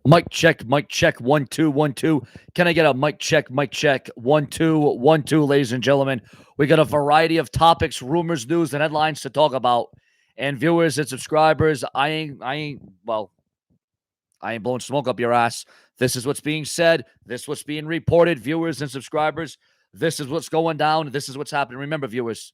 Mic check, 1 2 1 2. Can I get a mic check, 1 2 1 2, ladies and gentlemen? We got a variety of topics, rumors, news, and headlines to talk about. And viewers and subscribers, well, I ain't blowing smoke up your ass. This is what's being said. This is what's being reported, viewers and subscribers. This is what's going down. This is what's happening. Remember, viewers,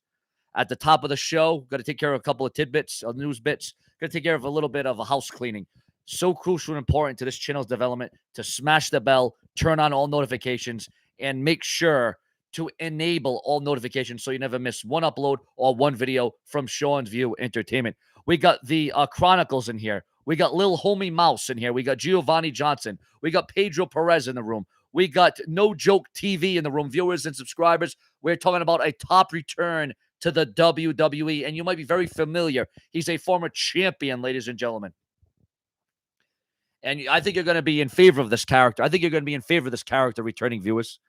at the top of the show, got to take care of a couple of tidbits, news bits. Got to take care of a little bit of a house cleaning. So crucial and important to this channel's development to smash the bell, turn on all notifications, and make sure to enable all notifications so you never miss one upload or one video from Sean's View Entertainment. We got the Chronicles in here. We got Lil Homie Mouse in here. We got Giovanni Johnson. We got Pedro Perez in the room. We got No Joke TV in the room. Viewers and subscribers, we're talking about a top return to the WWE, and you might be very familiar. He's a former champion, ladies and gentlemen. And I think you're going to be in favor of this character. I think you're going to be in favor of this character returning, viewers.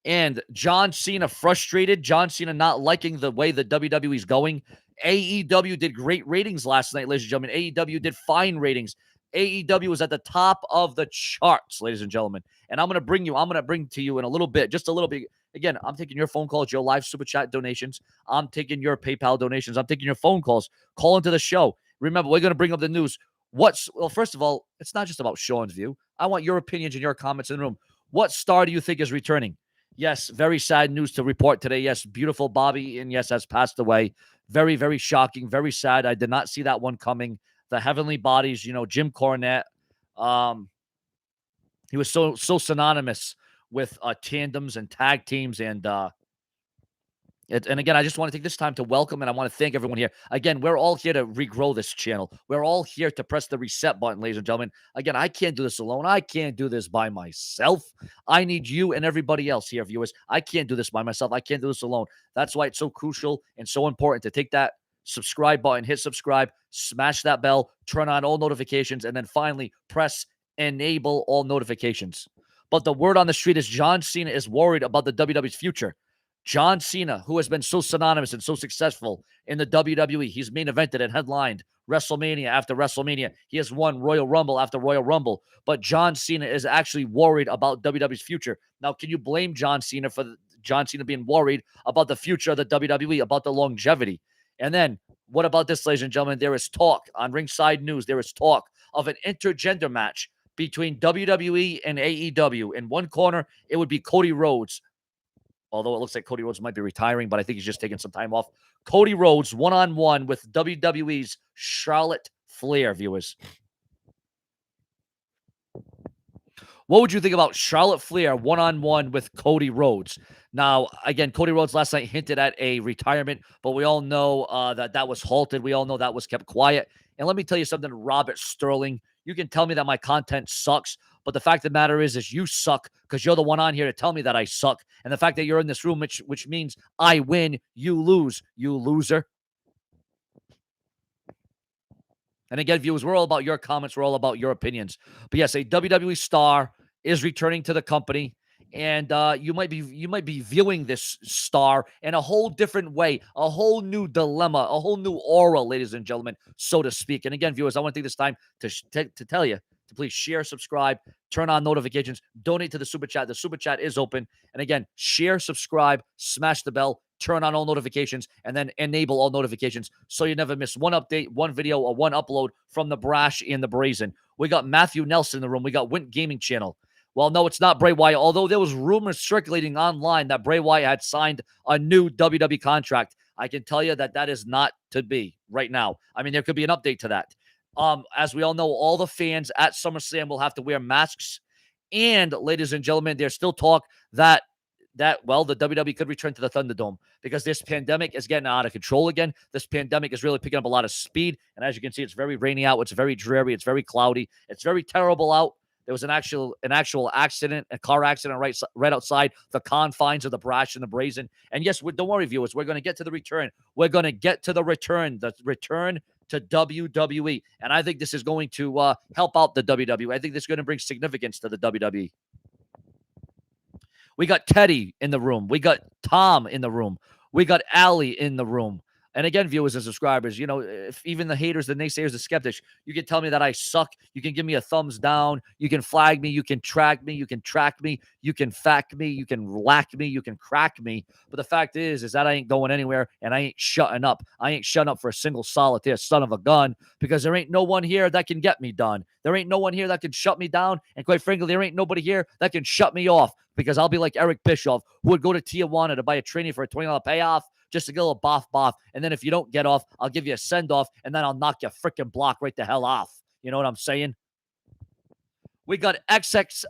And John Cena frustrated. John Cena not liking the way the WWE is going. AEW did great ratings last night, ladies and gentlemen. AEW did fine ratings. AEW was at the top of the charts, ladies and gentlemen. And I'm going to bring to you in a little bit, just a little bit. Again, I'm taking your phone calls, your live super chat donations. I'm taking your PayPal donations. I'm taking your phone calls. Call into the show. Remember, we're going to bring up the news. Well, first of all, it's not just about Sean's View. I want your opinions and your comments in the room. What star do you think is returning? Yes, very sad news to report today. Yes, beautiful Bobby, and yes, has passed away. Very, very shocking, very sad. I did not see that one coming. The Heavenly Bodies, Jim Cornette. He was so synonymous with tandems and tag teams, and again, I just want to take this time to welcome, and I want to thank everyone here. Again, we're all here to regrow this channel. We're all here to press the reset button, ladies and gentlemen. Again, I can't do this alone. I can't do this by myself. I need you and everybody else here, viewers. I can't do this by myself. I can't do this alone. That's why it's so crucial and so important to take that subscribe button, hit subscribe, smash that bell, turn on all notifications, and then finally press enable all notifications. But the word on the street is John Cena is worried about the WWE's future. John Cena, who has been so synonymous and so successful in the WWE, he's main evented and headlined WrestleMania after WrestleMania. He has won Royal Rumble after Royal Rumble. But John Cena is actually worried about WWE's future. Now, can you blame John Cena for John Cena being worried about the future of the WWE, about the longevity? And then, what about this, ladies and gentlemen? There is talk on Ringside News. There is talk of an intergender match between WWE and AEW. In one corner, it would be Cody Rhodes. Although it looks like Cody Rhodes might be retiring, but I think he's just taking some time off. Cody Rhodes one-on-one with WWE's Charlotte Flair, viewers. What would you think about Charlotte Flair one-on-one with Cody Rhodes? Now, again, Cody Rhodes last night hinted at a retirement, but we all know that was halted. We all know that was kept quiet. And let me tell you something, Robert Sterling. You can tell me that my content sucks, but the fact of the matter is you suck because you're the one on here to tell me that I suck. And the fact that you're in this room, which means I win, you lose, you loser. And again, viewers, we're all about your comments. We're all about your opinions. But yes, a WWE star is returning to the company. And you might be viewing this star in a whole different way, a whole new dilemma, a whole new aura, ladies and gentlemen, so to speak. And again, viewers, I want to take this time to tell you to please share, subscribe, turn on notifications, donate to the Super Chat. The Super Chat is open. And again, share, subscribe, smash the bell, turn on all notifications, and then enable all notifications so you never miss one update, one video, or one upload from the Brash and the Brazen. We got Matthew Nelson in the room. We got Wint Gaming Channel. Well, no, it's not Bray Wyatt, although there was rumors circulating online that Bray Wyatt had signed a new WWE contract. I can tell you that is not to be right now. I mean, there could be an update to that. As we all know, all the fans at SummerSlam will have to wear masks. And, ladies and gentlemen, there's still talk that the WWE could return to the Thunderdome because this pandemic is getting out of control again. This pandemic is really picking up a lot of speed. And as you can see, it's very rainy out. It's very dreary. It's very cloudy. It's very terrible out. There was an actual accident, a car accident right outside the confines of the Brash and the Brazen. And yes, don't worry, viewers. We're going to get to the return. We're going to get to the return to WWE. And I think this is going to help out the WWE. I think this is going to bring significance to the WWE. We got Teddy in the room. We got Tom in the room. We got Allie in the room. And again, viewers and subscribers, if even the haters, the naysayers, the skeptics, you can tell me that I suck. You can give me a thumbs down. You can flag me. You can track me. You can track me. You can fact me. You can lack me. You can crack me. But the fact is that I ain't going anywhere, and I ain't shutting up. I ain't shutting up for a single solitary son of a gun, because there ain't no one here that can get me done. There ain't no one here that can shut me down. And quite frankly, there ain't nobody here that can shut me off, because I'll be like Eric Bischoff, who would go to Tijuana to buy a training for a $20 payoff just to get a little boff. And then if you don't get off, I'll give you a send-off, and then I'll knock your freaking block right the hell off. You know what I'm saying? We got XX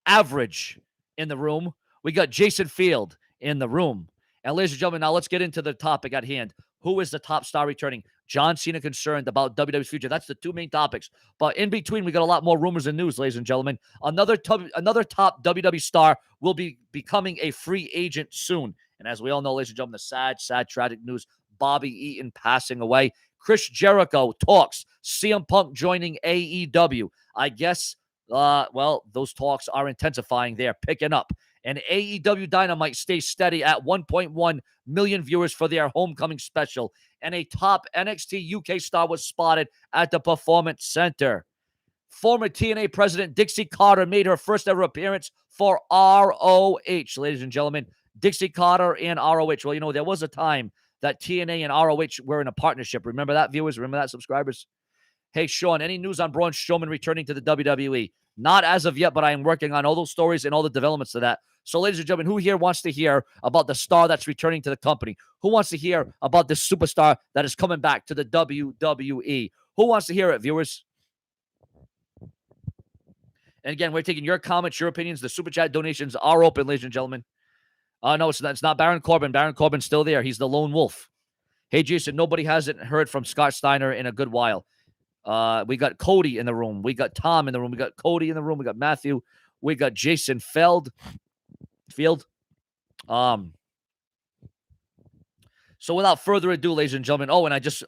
Average in the room. We got Jason Field in the room. And ladies and gentlemen, now let's get into the topic at hand. Who is the top star returning? John Cena concerned about WWE's future. That's the two main topics. But in between, we got a lot more rumors and news, ladies and gentlemen. Another top WWE star will be becoming a free agent soon. And as we all know, ladies and gentlemen, the sad, tragic news, Bobby Eaton passing away. Chris Jericho talks CM Punk joining AEW. I guess, those talks are intensifying. They're picking up. And AEW Dynamite stays steady at 1.1 million viewers for their homecoming special. And a top NXT UK star was spotted at the Performance Center. Former TNA president Dixie Carter made her first ever appearance for ROH, ladies and gentlemen. Dixie Carter and ROH. Well, there was a time that TNA and ROH were in a partnership. Remember that, viewers? Remember that, subscribers? Hey, Sean, any news on Braun Strowman returning to the WWE? Not as of yet, but I am working on all those stories and all the developments of that. So, ladies and gentlemen, who here wants to hear about the star that's returning to the company? Who wants to hear about this superstar that is coming back to the WWE? Who wants to hear it, viewers? And again, we're taking your comments, your opinions. The Super Chat donations are open, ladies and gentlemen. No, it's not Baron Corbin. Baron Corbin's still there. He's the lone wolf. Hey, Jason, nobody hasn't heard from Scott Steiner in a good while. We got Cody in the room. We got Tom in the room. We got Cody in the room. We got Matthew. We got Jason Field. So without further ado, ladies and gentlemen. I just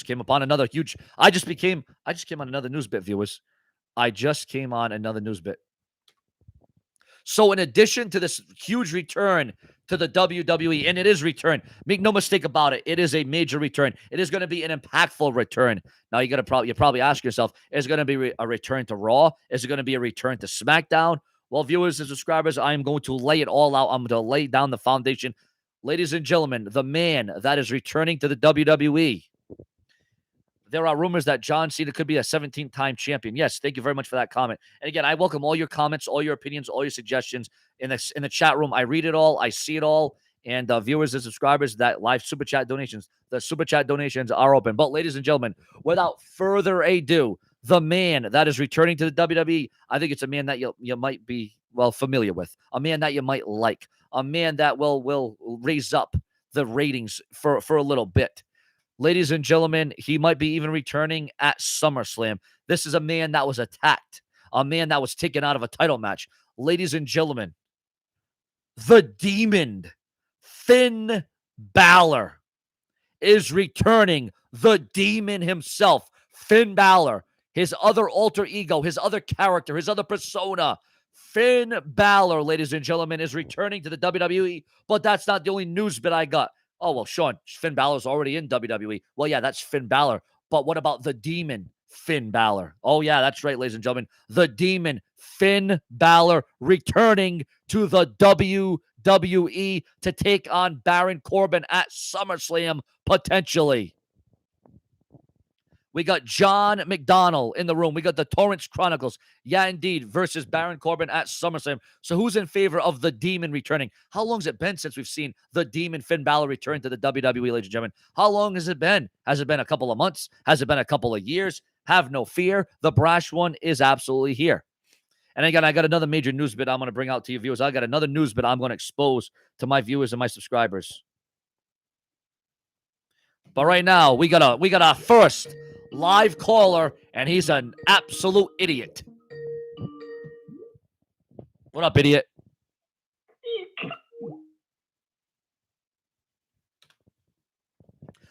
came upon another huge. I just came on another news bit, viewers. I just came on another news bit. So in addition to this huge return to the WWE, and it is return, make no mistake about it, it is a major return. It is going to be an impactful return. Now you probably ask yourself, is it going to be a return to Raw? Is it going to be a return to SmackDown? Well, viewers and subscribers, I am going to lay it all out. I'm going to lay down the foundation. Ladies and gentlemen, the man that is returning to the WWE. There are rumors that John Cena could be a 17-time champion. Yes, thank you very much for that comment. And again, I welcome all your comments, all your opinions, all your suggestions in the chat room. I read it all. I see it all. And viewers and subscribers, that live Super Chat donations, the Super Chat donations are open. But ladies and gentlemen, without further ado, the man that is returning to the WWE, I think it's a man that you might be, familiar with, a man that you might like, a man that will raise up the ratings for a little bit. Ladies and gentlemen, he might be even returning at SummerSlam. This is a man that was attacked, a man that was taken out of a title match. Ladies and gentlemen, the Demon, Finn Balor, is returning. The Demon himself, Finn Balor, his other alter ego, his other character, his other persona. Finn Balor, ladies and gentlemen, is returning to the WWE, but that's not the only news bit I got. Oh, well, Sean, Finn Balor's already in WWE. Well, yeah, that's Finn Balor. But what about the Demon, Finn Balor? Oh, yeah, that's right, ladies and gentlemen. The Demon, Finn Balor, returning to the WWE to take on Baron Corbin at SummerSlam, potentially. We got John McDonald in the room. We got the Torrance Chronicles. Yeah, indeed, versus Baron Corbin at SummerSlam. So who's in favor of the Demon returning? How long has it been since we've seen the Demon Finn Balor return to the WWE, ladies and gentlemen? How long has it been? Has it been a couple of months? Has it been a couple of years? Have no fear. The brash one is absolutely here. And again, I got another major news bit I'm going to bring out to you viewers. I got another news bit I'm going to expose to my viewers and my subscribers. But right now, we got our first live caller, and he's an absolute idiot. What up, idiot?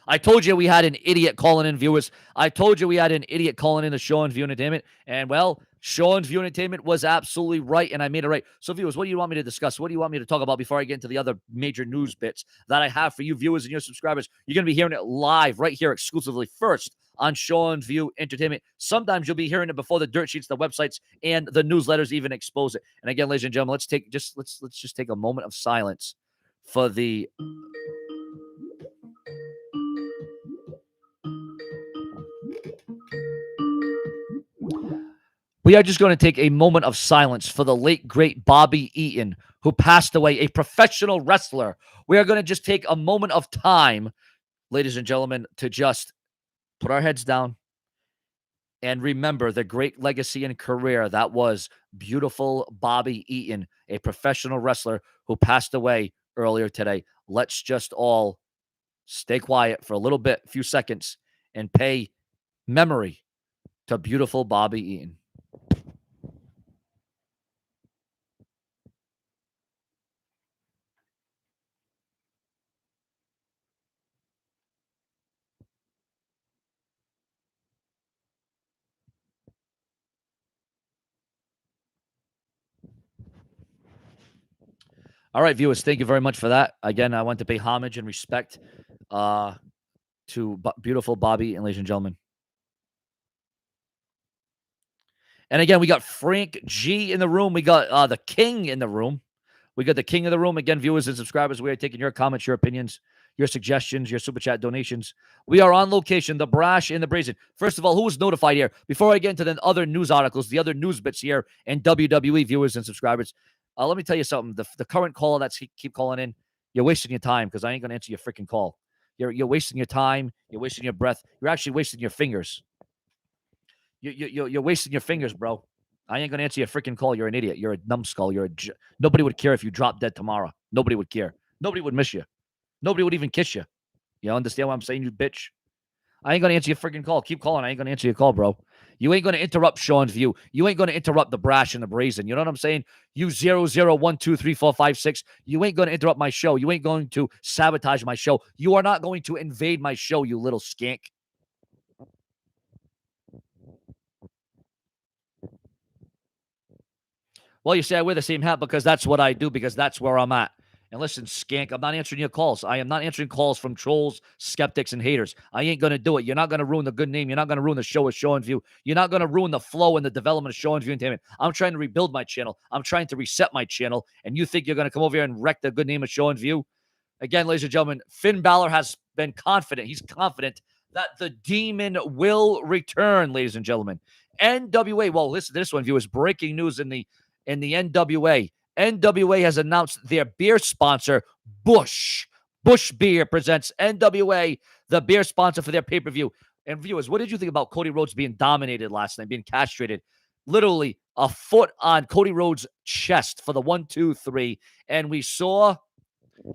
I told you we had an idiot calling in, viewers. I told you we had an idiot calling in the show and viewing entertainment. And, well, Sean's View Entertainment was absolutely right, and I made it right. So, viewers, what do you want me to discuss? What do you want me to talk about before I get into the other major news bits that I have for you viewers and your subscribers? You're going to be hearing it live right here exclusively first on Sean's View Entertainment. Sometimes you'll be hearing it before the dirt sheets, the websites, and the newsletters even expose it. And again, ladies and gentlemen, let's just take a moment of silence for the We are just going to take a moment of silence for the late, great Bobby Eaton, who passed away, a professional wrestler. We are going to just take a moment of time, ladies and gentlemen, to just put our heads down and remember the great legacy and career that was beautiful Bobby Eaton, a professional wrestler who passed away earlier today. Let's just all stay quiet for a little bit, a few seconds, and pay memory to beautiful Bobby Eaton. All right, viewers, thank you very much for that. Again, I want to pay homage and respect to beautiful Bobby and ladies and gentlemen. And again, we got Frank G in the room. We got the King in the room. We got the King of the room. Again, viewers and subscribers, we are taking your comments, your opinions, your suggestions, your super chat donations. We are on location, the Brash and the Brazen. First of all, who was notified here? Before I get into the other news articles, the other news bits here, and WWE viewers and subscribers, let me tell you something. The current caller that's keep calling in, you're wasting your time because I ain't going to answer your freaking call. You're wasting your time. You're wasting your breath. You're actually wasting your fingers. You're wasting your fingers, bro. I ain't going to answer your freaking call. You're an idiot. You're a numbskull. Nobody would care if you dropped dead tomorrow. Nobody would care. Nobody would miss you. Nobody would even kiss you. You understand what I'm saying, you bitch? I ain't going to answer your freaking call. Keep calling. I ain't going to answer your call, bro. You ain't going to interrupt Sean's View. You ain't going to interrupt the Brash and the Brazen. You know what I'm saying? You 00123456. You ain't going to interrupt my show. You ain't going to sabotage my show. You are not going to invade my show, you little skank. Well, you say I wear the same hat because that's what I do, because that's where I'm at. And listen, skank, I'm not answering your calls. I am not answering calls from trolls, skeptics, and haters. I ain't going to do it. You're not going to ruin the good name. You're not going to ruin the show of Show and View. You're not going to ruin the flow and the development of Show and View Entertainment. I'm trying to rebuild my channel. I'm trying to reset my channel. And you think you're going to come over here and wreck the good name of Show and View? Again, ladies and gentlemen, Finn Balor has been confident. He's confident that the demon will return, ladies and gentlemen. NWA, well, listen to this one, viewers. Breaking news in the NWA. NWA has announced their beer sponsor, Busch. Busch Beer presents NWA, the beer sponsor for their pay-per-view. And viewers, what did you think about Cody Rhodes being dominated last night, being castrated? Literally a foot on Cody Rhodes' chest for the 1, 2, 3. And we saw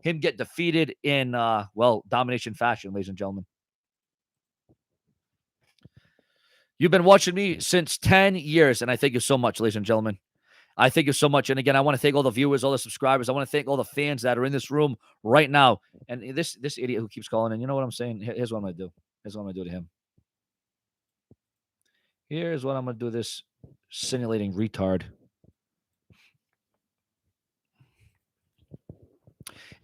him get defeated in, domination fashion, ladies and gentlemen. You've been watching me since 10 years, and I thank you so much, ladies and gentlemen. I thank you so much. And again, I want to thank all the viewers, all the subscribers. I want to thank all the fans that are in this room right now. And this idiot who keeps calling in, you know what I'm saying? Here's what I'm going to do. Here's what I'm going to do to him. Here's what I'm going to do this simulating retard.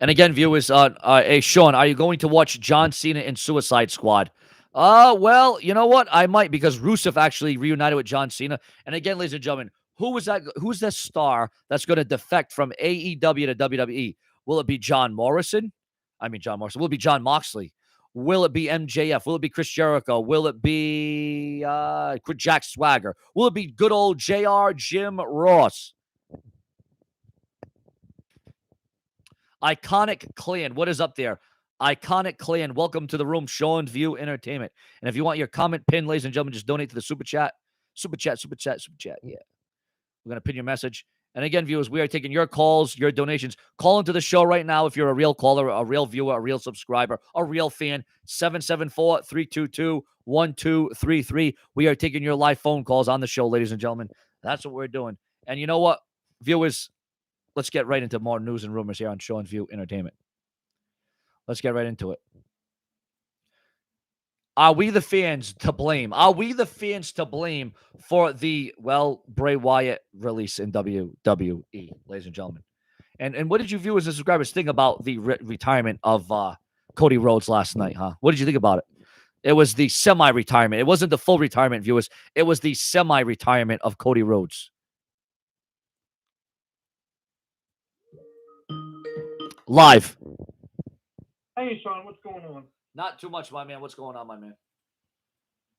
And again, viewers, hey, Sean, are you going to watch John Cena in Suicide Squad? Well, you know what? I might, because Rusev actually reunited with John Cena. And again, ladies and gentlemen, who's that star that's going to defect from AEW to WWE? Will it be John Morrison? Will it be John Moxley? Will it be MJF? Will it be Chris Jericho? Will it be Jack Swagger? Will it be good old JR Jim Ross? Iconic Clan. What is up there? Iconic Clan. Welcome to the room, Sean View Entertainment. And if you want your comment pin, ladies and gentlemen, just donate to the super chat. Super chat. Yeah. We're going to pin your message. And again, viewers, we are taking your calls, your donations. Call into the show right now if you're a real caller, a real viewer, a real subscriber, a real fan. 774-322-1233. We are taking your live phone calls on the show, ladies and gentlemen. That's what we're doing. And you know what, viewers? Let's get right into more news and rumors here on Show and View Entertainment. Let's get right into it. Are we the fans to blame? Are we the fans to blame for the, well, Bray Wyatt release in WWE, ladies and gentlemen? And what did you viewers and subscribers think about the retirement of Cody Rhodes last night, huh? What did you think about it? It was the semi-retirement. It wasn't the full retirement, viewers. It was the semi-retirement of Cody Rhodes. Live. Hey, Sean, what's going on? Not too much, my man. What's going on, my man?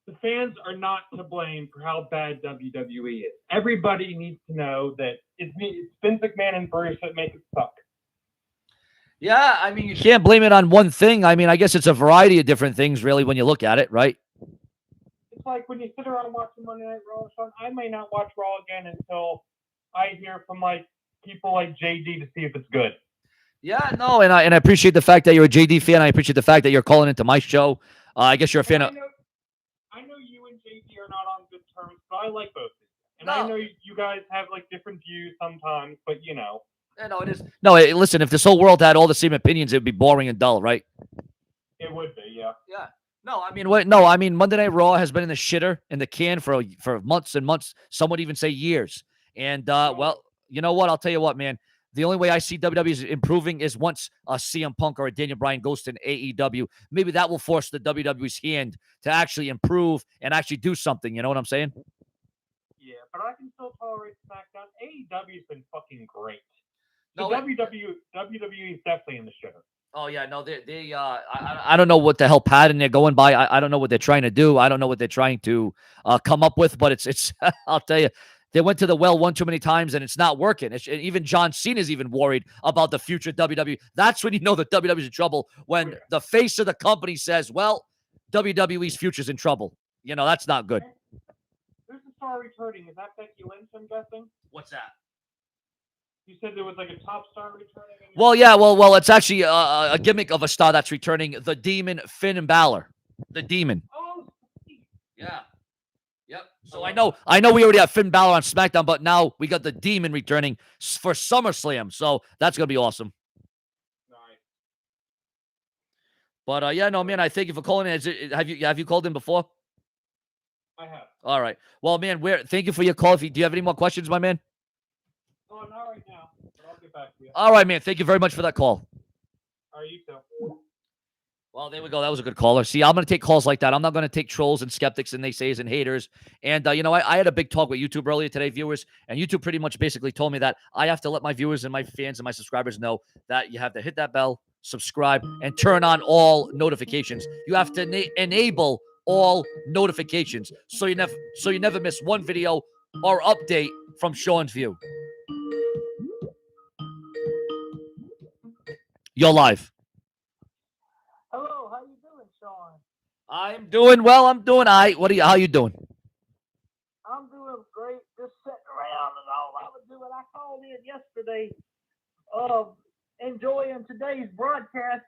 The fans are not to blame for how bad WWE is. Everybody needs to know that it's Vince McMahon and Bruce that make it suck. Yeah, I mean, you can't blame it on one thing. I mean, I guess it's a variety of different things, really, when you look at it, right? It's like when you sit around watching Monday Night Raw, Sean, I may not watch Raw again until I hear from people like JD to see if it's good. Yeah, no, and I appreciate the fact that you're a JD fan. I appreciate the fact that you're calling into my show. I guess you're a fan of. I know you and JD are not on good terms, but I like both of you. And I know you guys have different views sometimes, but you know. Yeah, no, it is. No, listen, if this whole world had all the same opinions, it would be boring and dull, right? It would be, yeah. Yeah. No, I mean, what? No, I mean, Monday Night Raw has been in the shitter, in the can for months and months. Some would even say years. And, well, you know what? I'll tell you what, man. The only way I see WWE is improving is once a CM Punk or a Daniel Bryan goes to an AEW. Maybe that will force the WWE's hand to actually improve and actually do something. You know what I'm saying? Yeah, but I can still tolerate SmackDown. AEW's been fucking great. No, WWE is definitely in the shitter. Oh yeah, no, I don't know what the hell pattern they're going by. I don't know what they're trying to do. I don't know what they're trying to come up with. But it's I'll tell you, they went to the well one too many times and it's not working. Even John Cena's even worried about the future of WWE. That's when you know that WWE's in trouble, when the face of the company says, "Well, WWE's future's in trouble." You know, that's not good. Who's the star returning? Is that Becky Lynch? I'm guessing. What's that? You said there was a top star returning? Well, yeah, well, it's actually a gimmick of a star that's returning. The Demon, Finn Balor. The Demon. Oh, yeah. Yep. So I know we already have Finn Balor on SmackDown, but now we got the Demon returning for SummerSlam. So that's going to be awesome. Nice. But, yeah, no, man, I thank you for calling in. Have you called in before? I have. All right. Well, man, thank you for your call. Do you have any more questions, my man? Oh, not right now, but I'll get back to you. All right, man. Thank you very much for that call. All right, you too. Well, there we go. That was a good caller. See, I'm going to take calls like that. I'm not going to take trolls and skeptics and naysayers and haters. And, you know, I had a big talk with YouTube earlier today, viewers, and YouTube pretty much basically told me that I have to let my viewers and my fans and my subscribers know that you have to hit that bell, subscribe, and turn on all notifications. You have to enable all notifications so you never miss one video or update from Sean's View. You're live. Hello, how you doing, Sean? I'm doing well. I'm doing all right. How you doing? I'm doing great. Just sitting around and all I was doing. I called in yesterday, enjoying today's broadcast.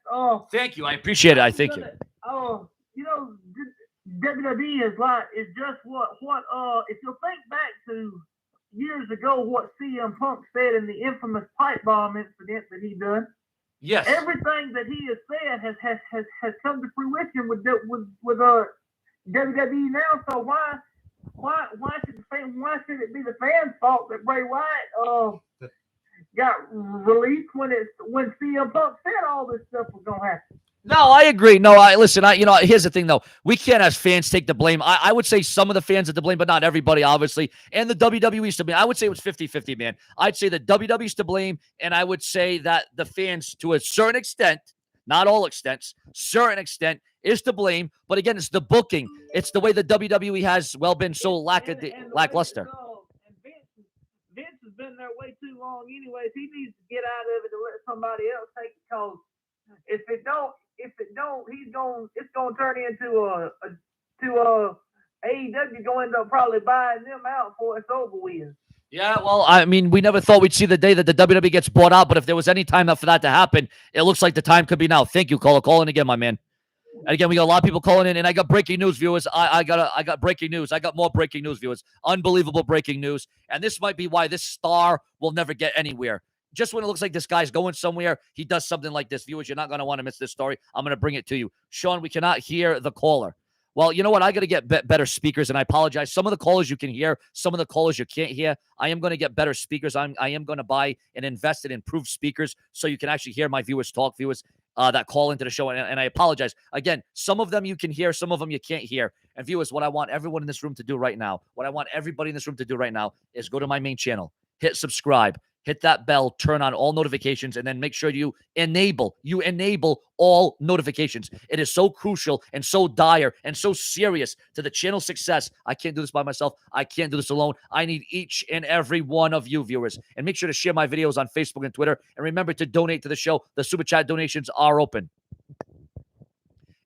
Thank you. I appreciate it. I thank you. You know, WWE is just what if you think back to years ago, what CM Punk said in the infamous pipe bomb incident that he done. Yes. Everything that he has said has come to fruition with WWE now. So why should it be the fans' fault that Bray Wyatt got released when CM Punk said all this stuff was gonna happen? No, I agree. No, listen. Here's the thing, though. We can't, as fans, take the blame. I would say some of the fans are to blame, but not everybody, obviously. And the WWE's to blame. I would say it was 50-50, man. I'd say the WWE's to blame, and I would say that the fans, to a certain extent, not all extents, certain extent, is to blame. But again, it's the booking. It's the way the WWE has, been so lackluster. Vince has been there way too long anyways. He needs to get out of it and let somebody else take it, because if it don't, it's gonna turn into AEW going to probably buying them out before it's over with. Yeah, well, I mean, we never thought we'd see the day that the WWE gets bought out, but if there was any time for that to happen, it looks like the time could be now. Thank you, caller. Call in again, my man. And again, we got a lot of people calling in, and I got breaking news, viewers. I got breaking news. I got more breaking news, viewers. Unbelievable breaking news. And this might be why this star will never get anywhere. Just when it looks like this guy's going somewhere, he does something like this. Viewers, you're not going to want to miss this story. I'm going to bring it to you. Sean, we cannot hear the caller. Well, you know what? I got to get better speakers, and I apologize. Some of the callers you can hear, some of the callers you can't hear. I am going to get better speakers. I am going to buy and invest in improved speakers so you can actually hear my viewers talk, viewers that call into the show. And I apologize. Again, some of them you can hear, some of them you can't hear. And viewers, what I want everyone in this room to do right now, what I want everybody in this room to do right now is go to my main channel, hit subscribe, hit that bell, turn on all notifications, and then make sure you enable all notifications. It is so crucial and so dire and so serious to the channel's success. I can't do this by myself. I can't do this alone. I need each and every one of you viewers. And make sure to share my videos on Facebook and Twitter. And remember to donate to the show. The Super Chat donations are open.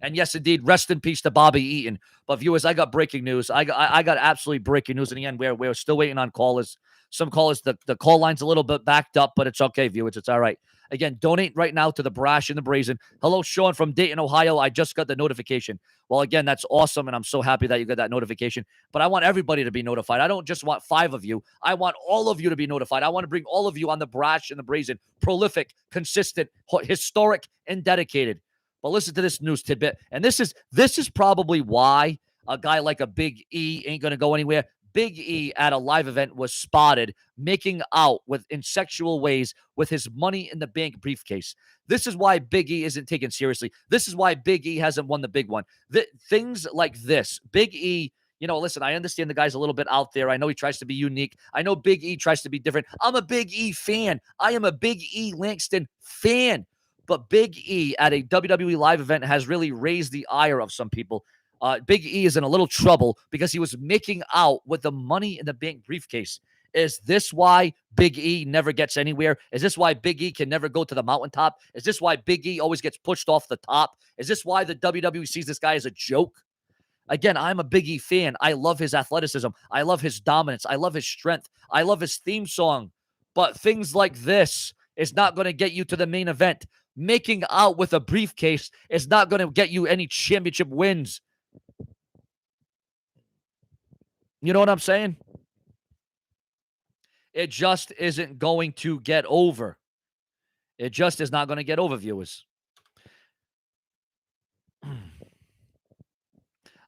And yes, indeed, rest in peace to Bobby Eaton. But viewers, I got breaking news. I got absolutely breaking news. And again, we're still waiting on callers. Some callers, the call line's a little bit backed up, but it's okay, viewers. It's all right. Again, donate right now to the Brash and the Brazen. Hello, Sean from Dayton, Ohio. I just got the notification. Well, again, that's awesome, and I'm so happy that you got that notification. But I want everybody to be notified. I don't just want 5 of you. I want all of you to be notified. I want to bring all of you on the Brash and the Brazen. Prolific, consistent, historic, and dedicated. But listen to this news tidbit. And this is probably why a guy like a Big E ain't going to go anywhere. Big E at a live event was spotted making out in sexual ways with his Money in the Bank briefcase. This is why Big E isn't taken seriously. This is why Big E hasn't won the big one. Things like this, Big E, listen, I understand the guy's a little bit out there. I know he tries to be unique. I know Big E tries to be different. I'm a Big E fan. I am a Big E Langston fan. But Big E at a WWE live event has really raised the ire of some people. Big E is in a little trouble because he was making out with the Money in the Bank briefcase. Is this why Big E never gets anywhere? Is this why Big E can never go to the mountaintop? Is this why Big E always gets pushed off the top? Is this why the WWE sees this guy as a joke? Again, I'm a Big E fan. I love his athleticism. I love his dominance. I love his strength. I love his theme song. But things like this is not going to get you to the main event. Making out with a briefcase is not going to get you any championship wins. You know what I'm saying? It just isn't going to get over. It just is not going to get over, viewers.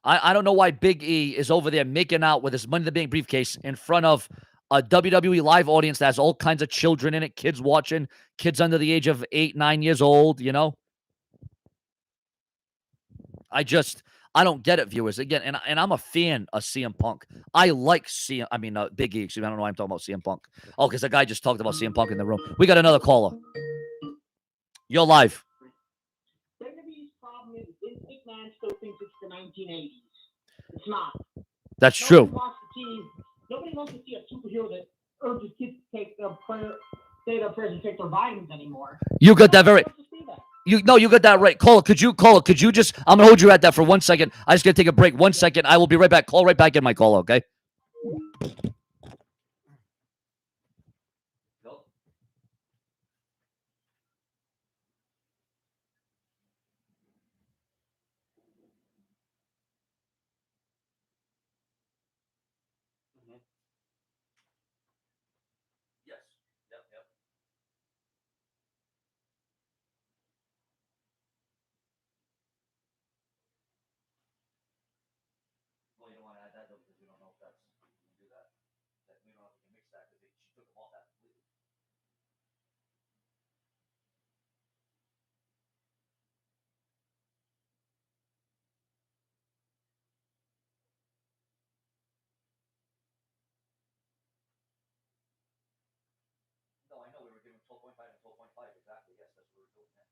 I don't know why Big E is over there making out with his Money in the Bank briefcase in front of a WWE live audience that has all kinds of children in it, kids watching, kids under the age of 8, 9 years old, I don't get it, viewers. Again, and I'm a fan of CM Punk. I like Big E. Excuse me, I don't know why I'm talking about CM Punk. Oh, because the guy just talked about CM Punk in the room. We got another caller. You're live. WWE's problem is Vince McMahon still thinks it's the 1980s. It's not. That's true. Nobody wants to see a superhero that urges kids to take their say their prayers and take their vitamins anymore. You got that very. You got that right. Caller, could you just, I'm going to hold you at that for 1 second. I just got to take a break. 1 second. I will be right back. Call right back in my caller, okay? Yes. Yep. Well, you don't want to add that though because we don't know if that's you can do that. We don't know if we can mix that because she took them off that completely. No, I know we were giving 12.5 and 12.5 exactly. Yes, that's what we were doing. Yeah.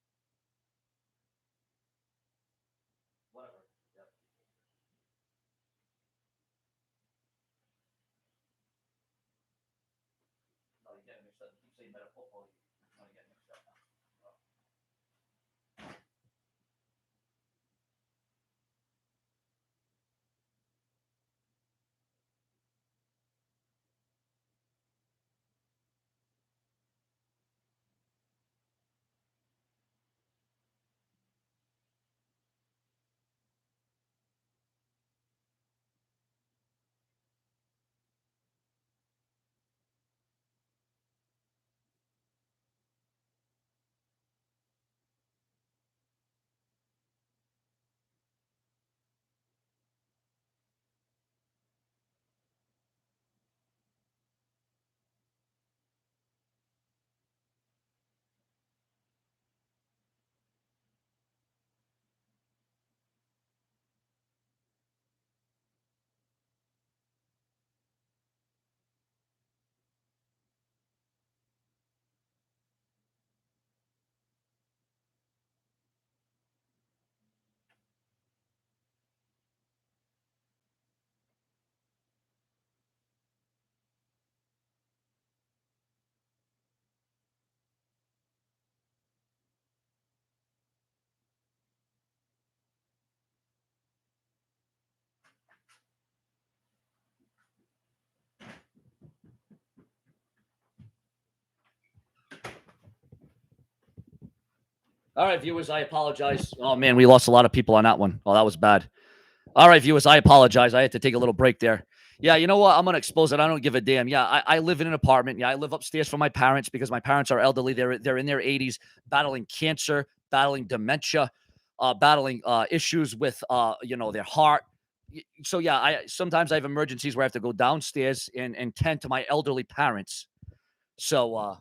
Whatever. Yep. No, you get mixed up. You keep saying meta football. You want to get mixed up now. All right, viewers, I apologize. Oh, man, we lost a lot of people on that one. Oh, that was bad. All right, viewers, I apologize. I had to take a little break there. Yeah, you know what? I'm going to expose it. I don't give a damn. Yeah, I live in an apartment. Yeah, I live upstairs from my parents because my parents are elderly. They're in their 80s, battling cancer, battling dementia, battling issues with, their heart. So, yeah, sometimes I have emergencies where I have to go downstairs and tend to my elderly parents. So,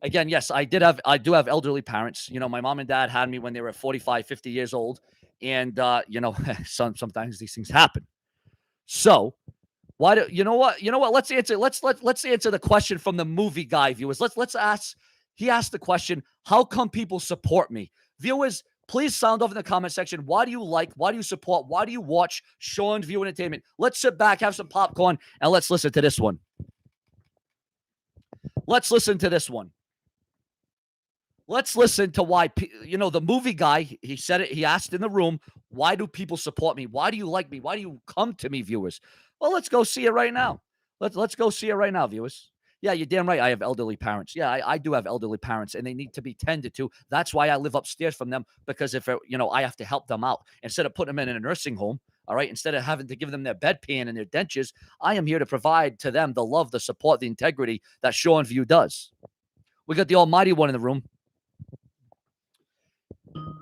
again, yes, I do have elderly parents. My mom and dad had me when they were 45, 50 years old. And, sometimes these things happen. So why do you know what? Let's answer. Let's answer the question from the movie guy, viewers. Let's ask. He asked the question, how come people support me? Viewers, please sound off in the comment section. Why do you like? Why do you support? Why do you watch Sean View Entertainment? Let's sit back, have some popcorn, and let's listen to this one. Let's listen to this one. Let's listen to why, the movie guy, he said it, he asked in the room, why do people support me? Why do you like me? Why do you come to me, viewers? Well, let's go see it right now. Let's go see it right now, viewers. Yeah, you're damn right. I have elderly parents. Yeah, I do have elderly parents, and they need to be tended to. That's why I live upstairs from them, because if, I have to help them out. Instead of putting them in a nursing home, all right, instead of having to give them their bedpan and their dentures, I am here to provide to them the love, the support, the integrity that Sean View does. We got the almighty one in the room.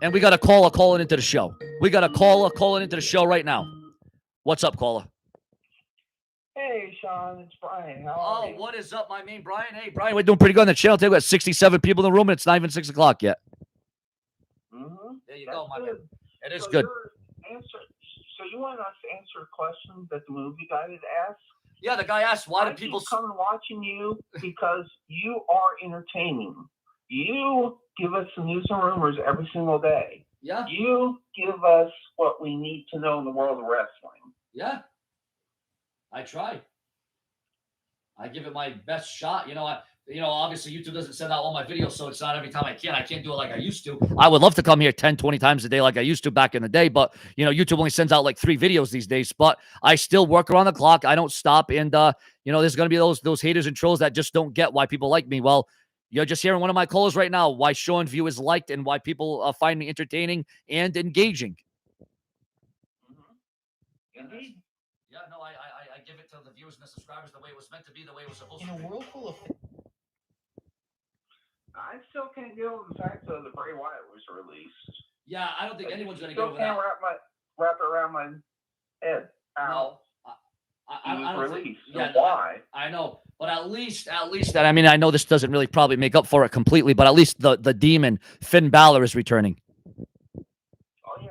And we got a caller calling into the show. We got a caller calling into the show right now. What's up, caller? Hey, Sean, it's Brian. How are you? What is up, my main Brian? Hey, Brian, we're doing pretty good on the channel today. We got 67 people in the room, and it's not even 6 o'clock yet. Mm-hmm. There you That's go, my man. good. It is So good. So you want us to answer a question that the movie guy had asked? Yeah, the guy asked, why do I people... keep coming watching you because you are entertaining. You give us the news and rumors every single day. Yeah, You give us what we need to know in the world of wrestling. yeah. I try. I give it my best shot. Obviously YouTube doesn't send out all my videos, so it's not every time I can. I can't do it like I used to. I would love to come here 10, 20 times a day like I used to back in the day, but, YouTube only sends out like 3 videos these days, but I still work around the clock. I don't stop, and, there's going to be those haters and trolls that just don't get why people like me. Well, you're just hearing one of my callers right now, why Sean View is liked and why people find me entertaining and engaging. Indeed. Yeah, no, I give it to the viewers and the subscribers the way it was meant to be, the way it was supposed In to a be. world full of I still can't get over the fact that the Bray Wyatt was released. Yeah, I don't think anyone's going to get Still over can't that. wrap it around my head. How I he don't was think- released. yeah, And why? I know, but at least that. I mean, I know this doesn't really probably make up for it completely, but at least the demon Finn Balor is returning. Oh yeah,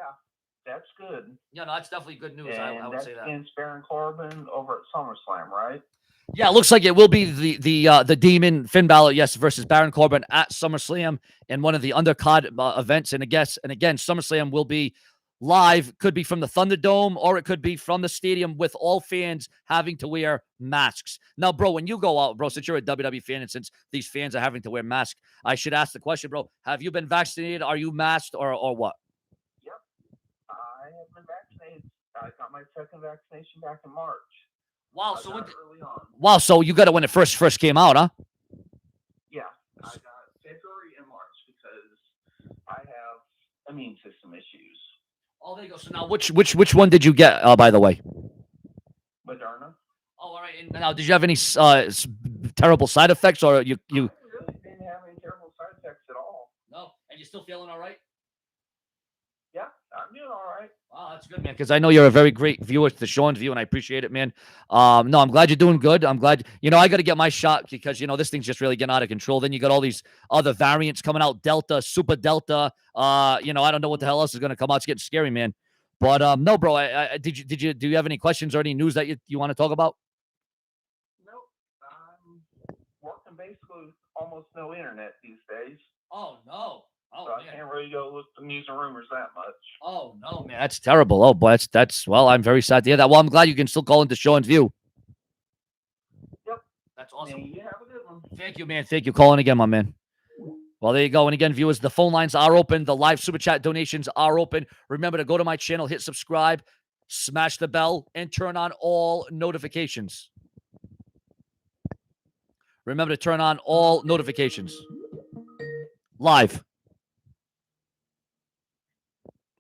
that's good. Yeah, no, that's definitely good news. And I would that's say that. against Baron Corbin over at SummerSlam, right? Yeah, it looks like it will be the demon Finn Balor, yes, versus Baron Corbin at SummerSlam in one of the undercard events. And again, SummerSlam will be live. Could be from the Thunderdome, or it could be from the stadium with all fans having to wear masks. Now, bro, when you go out, bro, since you're a WWE fan and since these fans are having to wear masks, I should ask the question, bro, have you been vaccinated? Are you masked or what? Yep. I have been vaccinated. I got my second vaccination back in March. Wow, I so got it early on. wow, so you got it when it first came out, huh? Yeah, I got February and March because I have immune system issues. Oh, there you go. So now, which one did you get? By the way. Moderna. Oh, all right. And now, did you have any terrible side effects, or you? I really didn't have any terrible side effects at all. No, and you're still feeling all right? Yeah, I'm doing all right. Wow, that's good, man. Because I know you're a very great viewer to Sean View, and I appreciate it, man. No, I'm glad you're doing good. I'm glad. I got to get my shot because this thing's just really getting out of control. Then you got all these other variants coming out, Delta, Super Delta. I don't know what the hell else is going to come out. It's getting scary, man. But no, bro. Do you have any questions or any news that you want to talk about? Nope. I'm working basically with almost no internet these days. Oh no. Oh, so I can't really go look at the news and rumors that much. Oh no, man, that's terrible. Oh boy, that's well, I'm very sad to hear that. Well, I'm glad you can still call into Sean View. Yep. That's awesome. Yeah, you have a good one. Thank you, man. Thank you. Calling again, my man. Well, there you go. And again, viewers, the phone lines are open. The live super chat donations are open. Remember to go to my channel, hit subscribe, smash the bell, and turn on all notifications. Remember to turn on all notifications. Live.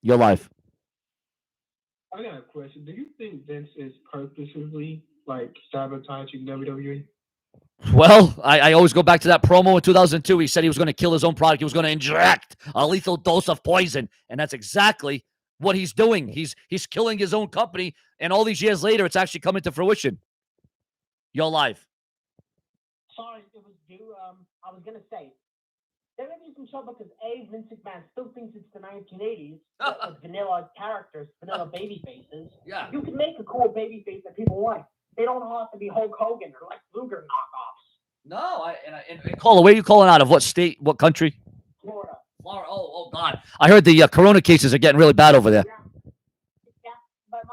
You're live. I got a question. Do you think Vince is purposely like sabotaging WWE? Well, I always go back to that promo in 2002. He said he was going to kill his own product. He was going to inject a lethal dose of poison, and that's exactly what he's doing. He's killing his own company, and all these years later, it's actually coming to fruition. You're live. Sorry, it was due. I was gonna say there may be some trouble because Vince McMahon still thinks it's the 1980s with vanilla characters, vanilla baby faces. Yeah. You can make a cool baby face that people like. They don't all have to be Hulk Hogan or like Luger knockoffs. No, and caller, where are you calling out of? What state? What country? Florida. Florida. Oh God! I heard the corona cases are getting really bad over there. Yeah, but I'm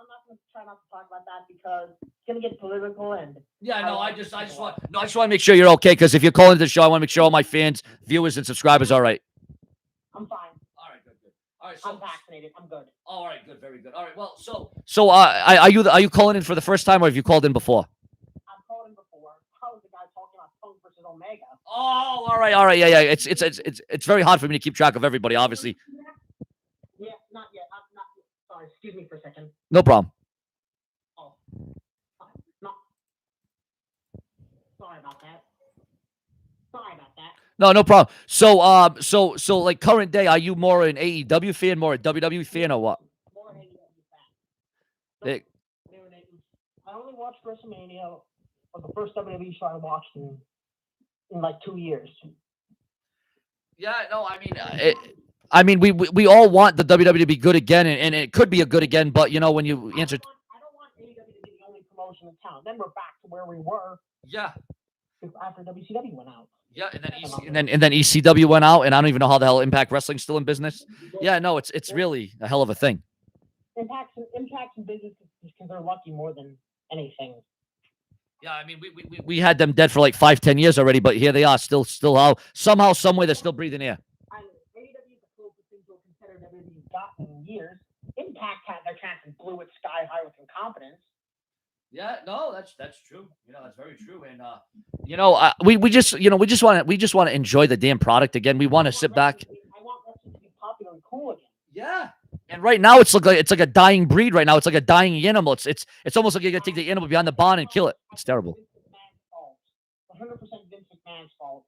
not gonna try not to talk about that because it's gonna get political and. Yeah, no, I just want to make sure you're okay, because if you're calling to the show, I want to make sure all my fans, viewers, and subscribers are all right. I'm fine. All right, good. All right, so I'm vaccinated. I'm good. all right, good, very good. All right, well, so are you calling in for the first time, or have you called in before? I've called him before. I was the guy talking about Punk versus Omega. Oh, all right, yeah. It's very hard for me to keep track of everybody, obviously. Yeah, not yet. I'm not. Sorry, excuse me for a second. No problem. Oh, no. Sorry about that. No problem. So like current day, are you more an AEW fan, more a WWE fan, or what? More AEW fan. They- I only watched WrestleMania, or the first WWE show I watched in like 2 years. Yeah, no, I mean, we all want the WWE to be good again, and it could be a good again, but you know, when you answer, I don't want AEW to be the only promotion in town. Then we're back to where we were yeah, after WCW went out. yeah, and then ECW went out, and I don't even know how the hell Impact Wrestling's still in business. Yeah, no, it's really a hell of a thing. Impact's in business because they're lucky more than anything. Yeah, I mean, we had them dead for like 5-10 years already, but here they are, still somehow, some way, they're still breathing air. AEW is the closest thing to a competitor WWE's gotten in years. Impact had their chance and blew it sky high with incompetence. Yeah, no, that's true. You know, that's very true. And you know, we just want to enjoy the damn product again. We want to sit back. I want wrestling to be popular and cool again. Yeah. And right now it's like a dying breed. Right now it's like a dying animal. It's almost like you got to take the animal behind the barn and kill it. It's terrible. 100% Vince McMahon's fault.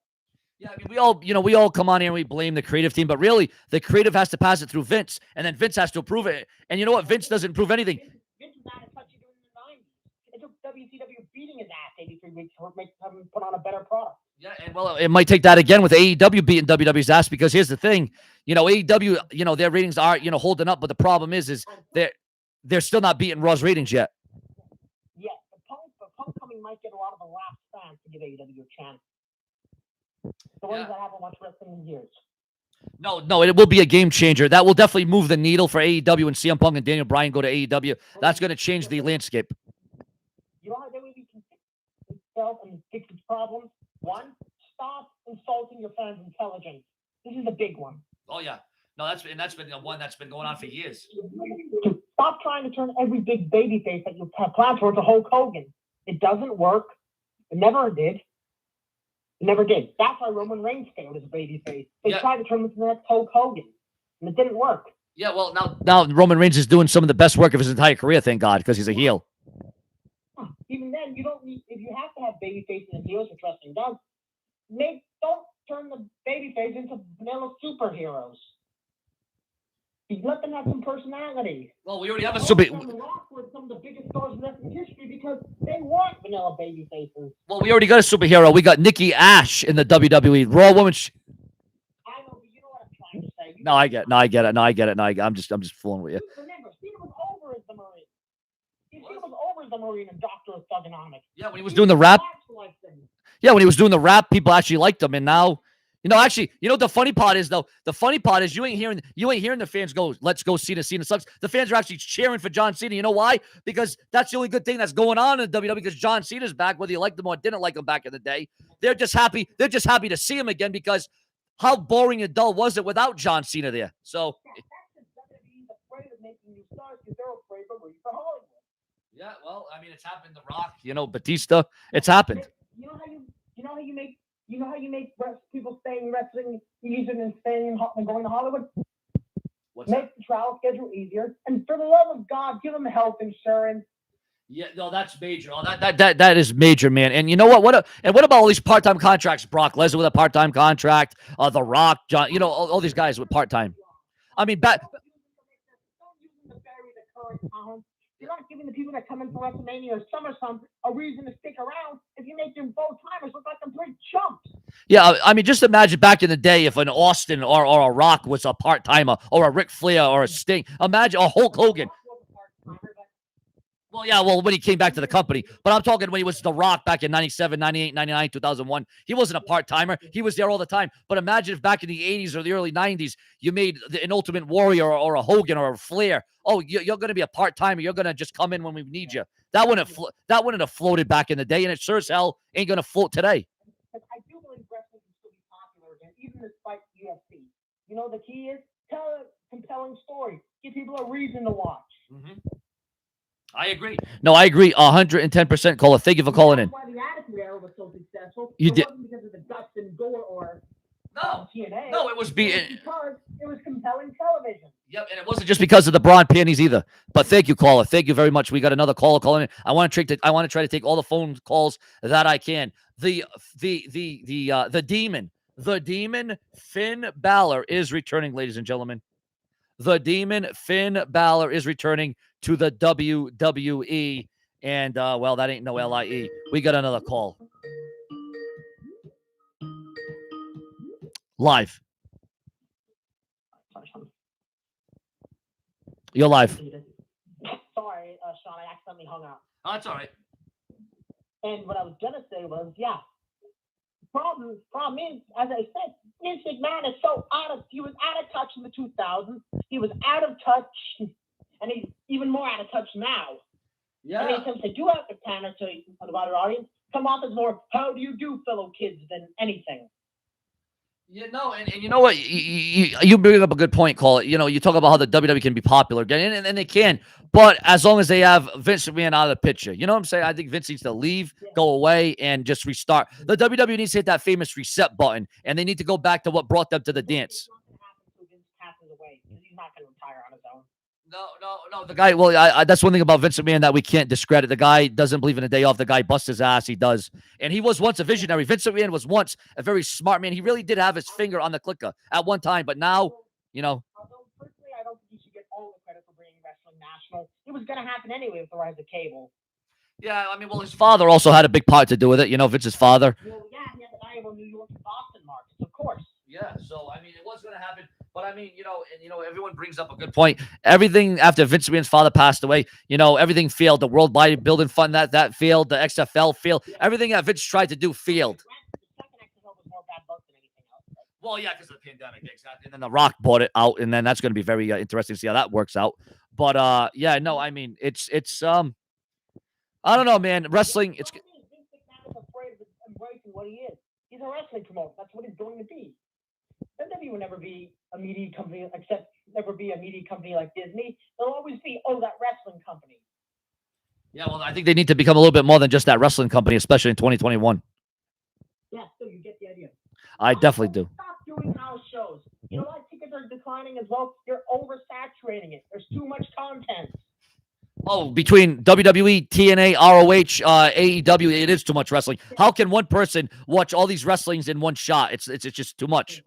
Yeah, I mean, we all come on here and we blame the creative team, but really the creative has to pass it through Vince, and then Vince has to approve it. And you know what? Vince doesn't prove anything. Vince was out of touch during the 90s. It took WCW beating his ass 83 weeks to make him put on a better product. Yeah, and well, it might take that again with AEW beating WWE's ass, because here's the thing, you know, AEW, you know, their ratings are, you know, holding up, but the problem is they're still not beating Raw's ratings yet. Yeah, the Punk coming might get a lot of the last fans to give AEW a chance. The ones that haven't watched wrestling in years. No, it will be a game changer. That will definitely move the needle for AEW, and CM Punk and Daniel Bryan go to AEW. That's going to change the landscape. You know how WWE can fix itself and fix its problems? One, stop insulting your fans' intelligence. This is a big one. Oh yeah, no, that's been the one that's been going on for years. Stop trying to turn every big babyface that you have planned towards a Hulk Hogan. It doesn't work. It never did. It never did. That's why Roman Reigns failed as a babyface. They tried to turn him into the next Hulk Hogan, and it didn't work. Yeah, well, now Roman Reigns is doing some of the best work of his entire career, thank God, because he's a heel. Even then, you don't need, if you have to have babyfaces and heels, which wrestling does, don't turn the babyface into vanilla superheroes. You let them have some personality. Well, we already have a super. Rock were some of the biggest stars in wrestling history because they weren't vanilla babyfaces. Well, we already got a superhero. We got Nikki Ash in the WWE Raw Women's. I know, but you know what I'm trying to say. No, I get it. I'm just fooling with you. Remember, Cena was over as the Marine. Cena was over as the Marine and Doctor of Thugonomics. Yeah, when he was doing the rap. Yeah, when he was doing the rap, people actually liked him, and now, you know, actually, you know what the funny part is though? The funny part is you ain't hearing the fans go, "Let's go Cena sucks." The fans are actually cheering for John Cena. You know why? Because that's the only good thing that's going on in WWE, because John Cena's back, whether you liked him or didn't like him back in the day. They're just happy to see him again, because how boring and dull was it without John Cena there? So yeah, well, I mean, it's happened to Rock, you know, Batista. It's happened. You know how you make people staying in wrestling easier than staying and going to Hollywood? What's Make the travel schedule easier, and for the love of God, give them health insurance. Yeah, no, that's major. Oh, that is major, man. And you know what? What about all these part-time contracts? Brock Lesnar with a part-time contract, The Rock, John, all these guys with part-time. I mean, Don't use them to bury the current talent. You're not giving the people that come in for WrestleMania or SummerSlam a reason to stick around if you make them full-timers look like complete chumps. Yeah, I mean, just imagine back in the day if an Austin or a Rock was a part-timer, or a Ric Flair or a Sting. Imagine a Hulk Hogan. Well, yeah, when he came back to the company. But I'm talking when he was The Rock back in 97, 98, 99, 2001. He wasn't a part-timer. He was there all the time. But imagine if back in the 80s or the early 90s, you made an Ultimate Warrior or a Hogan or a Flair. Oh, you're going to be a part-timer. You're going to just come in when we need you. That wouldn't have floated back in the day, and it sure as hell ain't going to float today. But I do believe wrestling can still be popular again, even despite UFC. You know, the key is tell a compelling story. Give people a reason to watch. Mm-hmm. I agree. No, I agree 110%. Caller, thank you for calling in. That's why the Attitude Era was so successful. You it did. wasn't because of the guts and gore or TNA. No, it was because it was compelling television. Yep, and it wasn't just because of the bra and panties either. But thank you, caller. Thank you very much. We got another caller calling in. I want to try to take all the phone calls that I can. The demon, Finn Balor is returning, ladies and gentlemen. The demon, Finn Balor, is returning to the WWE. And, that ain't no LIE. We got another call. Live. You're live. Sorry, Sean, I accidentally hung up. Oh, that's all right. And what I was going to say was, problem is, as I said, Vince McMahon is he was out of touch in the 2000s. He was out of touch, and he's even more out of touch now. Yeah. I mean, since they do have to pander to the wider audience, come off as more, how do you do, fellow kids, than anything. Yeah, no, and you know what? You bring up a good point, Call it. You talk about how the WWE can be popular again, and they can, but as long as they have Vince McMahon out of the picture. You know what I'm saying? I think Vince needs to leave, go away, and just restart. The WWE needs to hit that famous reset button, and they need to go back to what brought them to the dance. Vince passes away, because he's not going to retire on his own. No. The guy, that's one thing about Vince McMahon that we can't discredit. The guy doesn't believe in a day off. The guy busts his ass. He does. And he was once a visionary. Vince McMahon was once a very smart man. He really did have his finger on the clicker at one time. But now, Although, personally, I don't think he should get all the credit for bringing wrestling national. It was going to happen anyway with the rise of cable. Yeah, I mean, his father also had a big part to do with it. Vince's father. Well, yeah, he had the Iowa, New York, and Boston markets, of course. Yeah, so, I mean, it was going to happen. But, I mean, everyone brings up a good point. Everything after Vince McMahon's father passed away, everything failed. The World Bodybuilding Fund, that failed. The XFL failed. Everything that Vince tried to do failed. The second XFL was more bad luck than anything else. Well, yeah, because of the pandemic, exactly. And then The Rock bought it out, and then that's going to be very interesting to see how that works out. But, I mean, it's I don't know, man. Wrestling, it's... Vince McMahon is afraid of embracing what he is. He's a wrestling promoter. That's what he's going to be. WWE will never be a media company, like Disney. They'll always be, that wrestling company. Yeah, well, I think they need to become a little bit more than just that wrestling company, especially in 2021. Yeah, so you get the idea. I definitely do. Stop doing house shows. You know why tickets are declining as well? You're oversaturating it. There's too much content. Oh, between WWE, TNA, ROH, AEW, it is too much wrestling. How can one person watch all these wrestlings in one shot? It's just too much.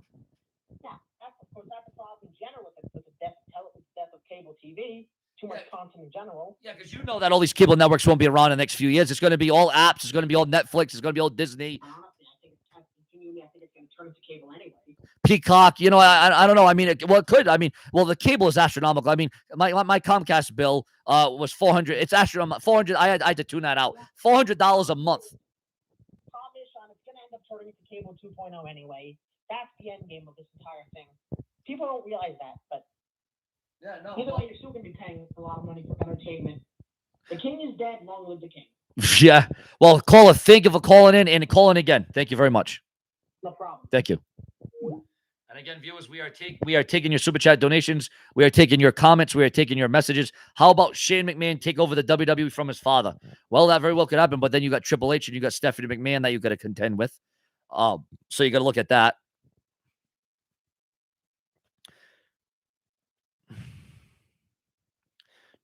Yeah, that's a problem in general with the death of cable TV. Too much content in general. Yeah, because that all these cable networks won't be around in the next few years. It's going to be all apps. It's going to be all Netflix. It's going to be all Disney. Honestly, I think it's going to turn to cable anyway. Peacock, I don't know. I mean, it could. I mean, the cable is astronomical. I mean, my Comcast bill was $400. It's astronomical. $400. I had to tune that out. $400 a month. Problem is, Sean, it's going to end up turning into cable 2.0 anyway. That's the end game of this entire thing. People don't realize that, but either way, you're still going to be paying a lot of money for entertainment. The king is dead. Long live the king. Yeah. Well, caller, thank you for calling in and calling again. Thank you very much. No problem. Thank you. And again, viewers, we are taking your super chat donations. We are taking your comments. We are taking your messages. How about Shane McMahon take over the WWE from his father? Well, that very well could happen, but then you got Triple H and you got Stephanie McMahon that you got to contend with. So you got to look at that.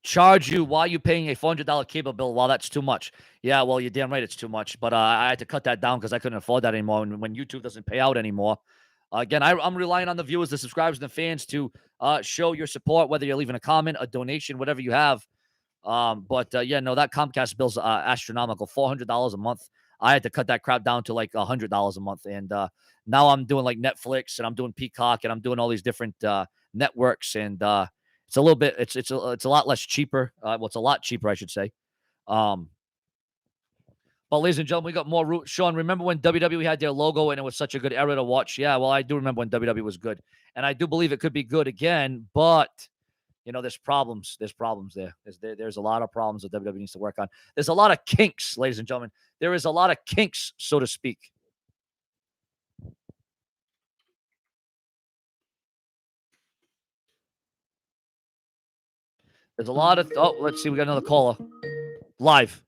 charge you while you're paying a $400 cable bill. Well, that's too much. Yeah, well, you're damn right it's too much. But I had to cut that down because I couldn't afford that anymore. And when YouTube doesn't pay out anymore, again, I'm relying on the viewers, the subscribers, and the fans to show your support, whether you're leaving a comment, a donation, whatever you have. Yeah, no, that Comcast bill's astronomical, $400 a month. I had to cut that crap down to like $100 a month. And now I'm doing like Netflix, and I'm doing Peacock, and I'm doing all these different networks. And it's a little bit, it's a lot less cheaper. Well, it's a lot cheaper, I should say. But ladies and gentlemen, we got more root. Sean, remember when WWE had their logo and it was such a good era to watch? Yeah, well, I do remember when WWE was good. And I do believe it could be good again, but you know, there's problems. There's problems there. There's a lot of problems that WWE needs to work on. There's a lot of kinks, ladies and gentlemen. There is a lot of kinks, so to speak. There's a lot of... Oh, let's see. We got another caller. Live.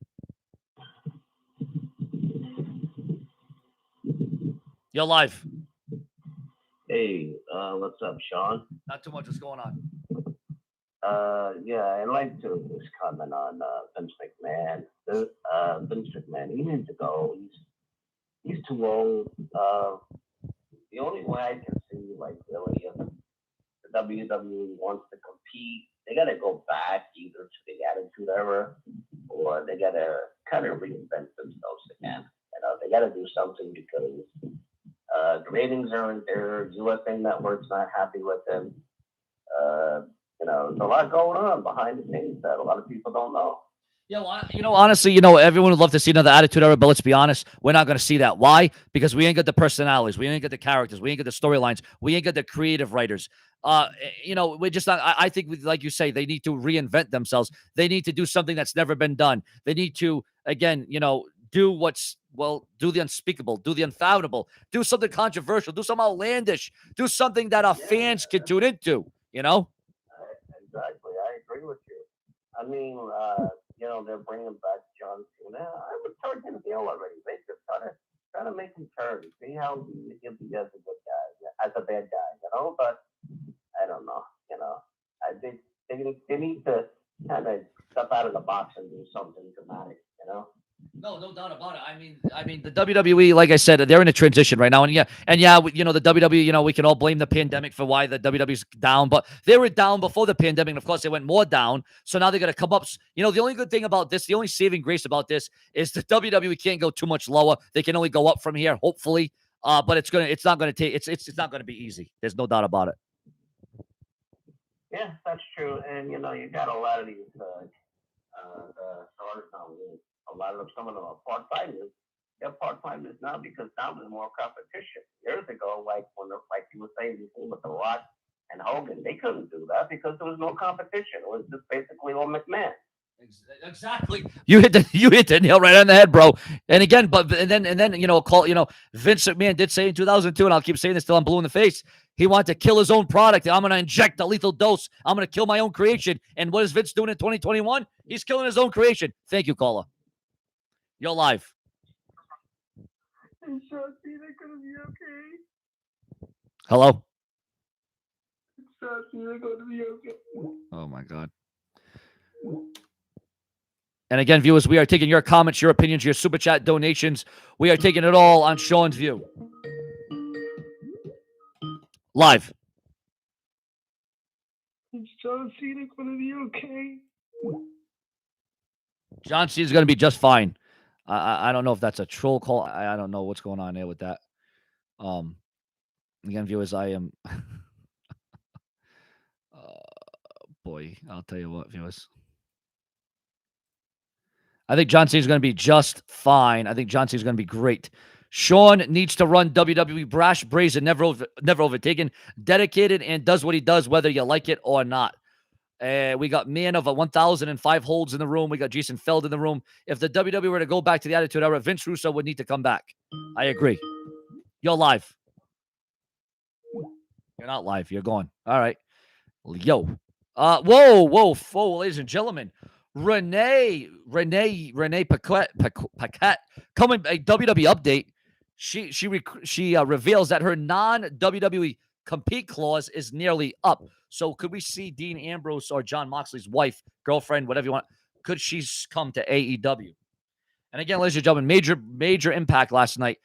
You're live. Hey, what's up, Sean? Not too much. What's going on? Yeah, I'd like to just comment on Vince McMahon. Vince McMahon, he needs to go. He's too old. The only way I can see, like, really, if the WWE wants to compete, they got to go back either to the Attitude Era, or they got to kind of reinvent themselves again. You know, they got to do something because the ratings aren't there. USA Network's not happy with them. You know, there's a lot going on behind the scenes that a lot of people don't know. Yeah, well, you know, honestly, you know, everyone would love to see another Attitude Era, but let's be honest, we're not going to see that. Why? Because we ain't got the personalities, we ain't got the characters, we ain't got the storylines, we ain't got the creative writers. You know, we're just not. I think, like you say, they need to reinvent themselves. They need to do something that's never been done. They need to, again, you know, do the unspeakable, do the unfathomable, do something controversial, do something outlandish, do something that our fans can tune into. You know. Exactly, I agree with you. I mean, you know, they're bringing back John Cena. I would start him heel already. They just try to make him turn. See how he'll be as a good guy, as a bad guy, you know. But I don't know, you know. I think they need to kind of step out of the box and do something dramatic, you know. No doubt about it. I mean, the WWE, like I said, they're in a transition right now, and yeah, you know, the WWE, you know, we can all blame the pandemic for why the WWE's down, but they were down before the pandemic, and of course, they went more down. So now they're gonna come up. You know, the only good thing about this, the only saving grace about this, is the WWE can't go too much lower. They can only go up from here, hopefully. But it's not gonna be easy. There's no doubt about it. Yeah, that's true, and you know, you got a lot of these stars now. A lot of them, some of them are part-timers. They're part-timers now because now there's more competition. Years ago, like like you were saying before with The Rock and Hogan, they couldn't do that because there was no competition. It was just basically all McMahon. Exactly. You hit the nail right on the head, bro. And again, and then you know, Vince McMahon did say in 2002, and I'll keep saying this till I'm blue in the face. He wanted to kill his own product. I'm going to inject a lethal dose. I'm going to kill my own creation. And what is Vince doing in 2021? He's killing his own creation. Thank you, caller. You're live. Is John Cena gonna be okay? Hello? Is John Cena gonna be okay? Oh, my God. And again, viewers, we are taking your comments, your opinions, your super chat donations. We are taking it all on Sean's View. Live. Is John Cena gonna be okay? John Cena's going to be just fine. I don't know if that's a troll call. I don't know what's going on there with that. Again, viewers, I am... boy, I'll tell you what, viewers. I think John Cena's going to be just fine. I think John Cena's going to be great. Sean needs to run WWE brash, brazen, never overtaken, dedicated, and does what he does, whether you like it or not. We got man of 1,005 holds in the room. We got Jason Feld in the room. If the WWE were to go back to the Attitude Era, Vince Russo would need to come back. I agree. You're live. You're not live. You're gone. All right. Yo. Whoa, ladies and gentlemen. Renee Paquette coming a WWE update. She reveals that her non-WWE compete clause is nearly up. So could we see Dean Ambrose or John Moxley's wife, girlfriend, whatever you want, could she come to AEW? And again, ladies and gentlemen, major impact last night.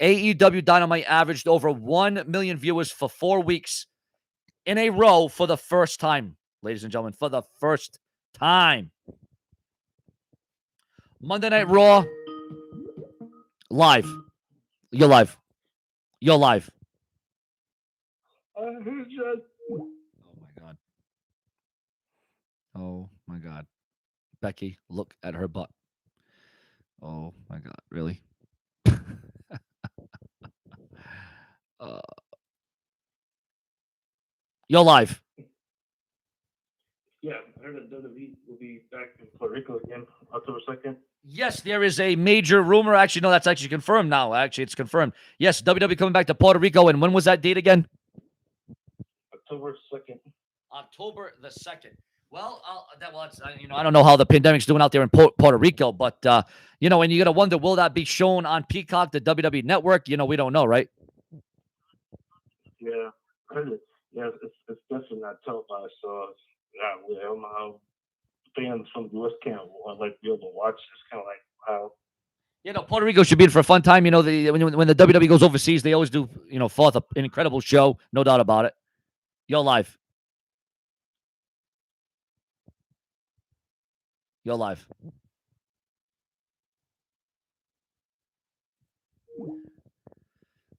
AEW Dynamite averaged over 1 million viewers for 4 weeks in a row for the first time, ladies and gentlemen, for the first time. Monday Night Raw, live. You're live. You're live. Who's just? Oh, my God. Oh, my God. Becky, look at her butt. Oh, my God. Really? You're live. Yeah, I heard that WWE will be back in Puerto Rico again, October 2nd. Yes, there is a major rumor. Actually, no, that's actually confirmed now. Actually, it's confirmed. Yes, WWE coming back to Puerto Rico. And when was that date again? October 2nd. October the 2nd. Well, I don't know how the pandemic's doing out there in Puerto Rico, but, and you got to wonder, will that be shown on Peacock, the WWE network? We don't know, right? Yeah, it's definitely not televised, so I don't know how fans from the U.S. can't be able to watch. It's kind of like how. Puerto Rico should be in for a fun time. When the WWE goes overseas, they always do, forth an incredible show. No doubt about it. You're live. You're live.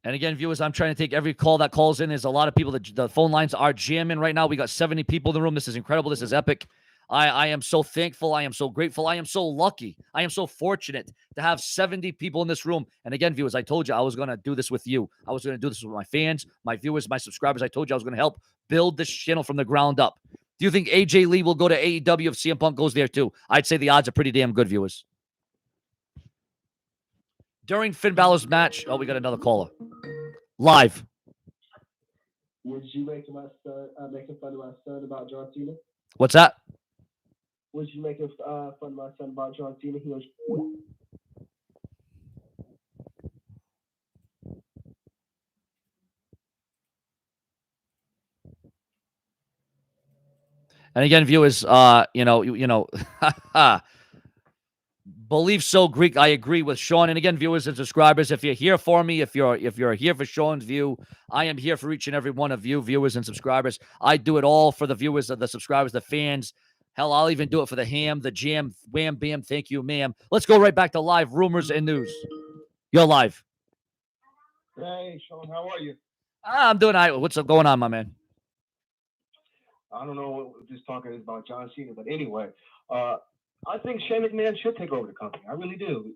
And again, viewers, I'm trying to take every call that calls in. There's a lot of people that the phone lines are jamming right now. We got 70 people in the room. This is incredible. This is epic. I am so thankful. I am so grateful. I am so lucky. I am so fortunate to have 70 people in this room. And again, viewers, I told you I was going to do this with you. I was going to do this with my fans, my viewers, my subscribers. I told you I was going to help build this channel from the ground up. Do you think AJ Lee will go to AEW if CM Punk goes there too? I'd say the odds are pretty damn good, viewers. During Finn Balor's match, we got another caller. Live. Would you make my son making fun of my son about John Cena? What's that? Would you make fun of my son about John Cena? He was. And again, viewers, believe so, Greek. I agree with Sean. And again, viewers and subscribers, if you're here for me, if you're here for Sean's view, I am here for each and every one of you, viewers and subscribers. I do it all for the viewers, the subscribers, the fans. Hell, I'll even do it for the ham, the jam, wham, bam. Thank you, ma'am. Let's go right back to live rumors and news. You're live. Hey, Sean, how are you? I'm doing all right. What's going on, my man? I don't know what this talk is about John Cena, but anyway, I think Shane McMahon should take over the company. I really do.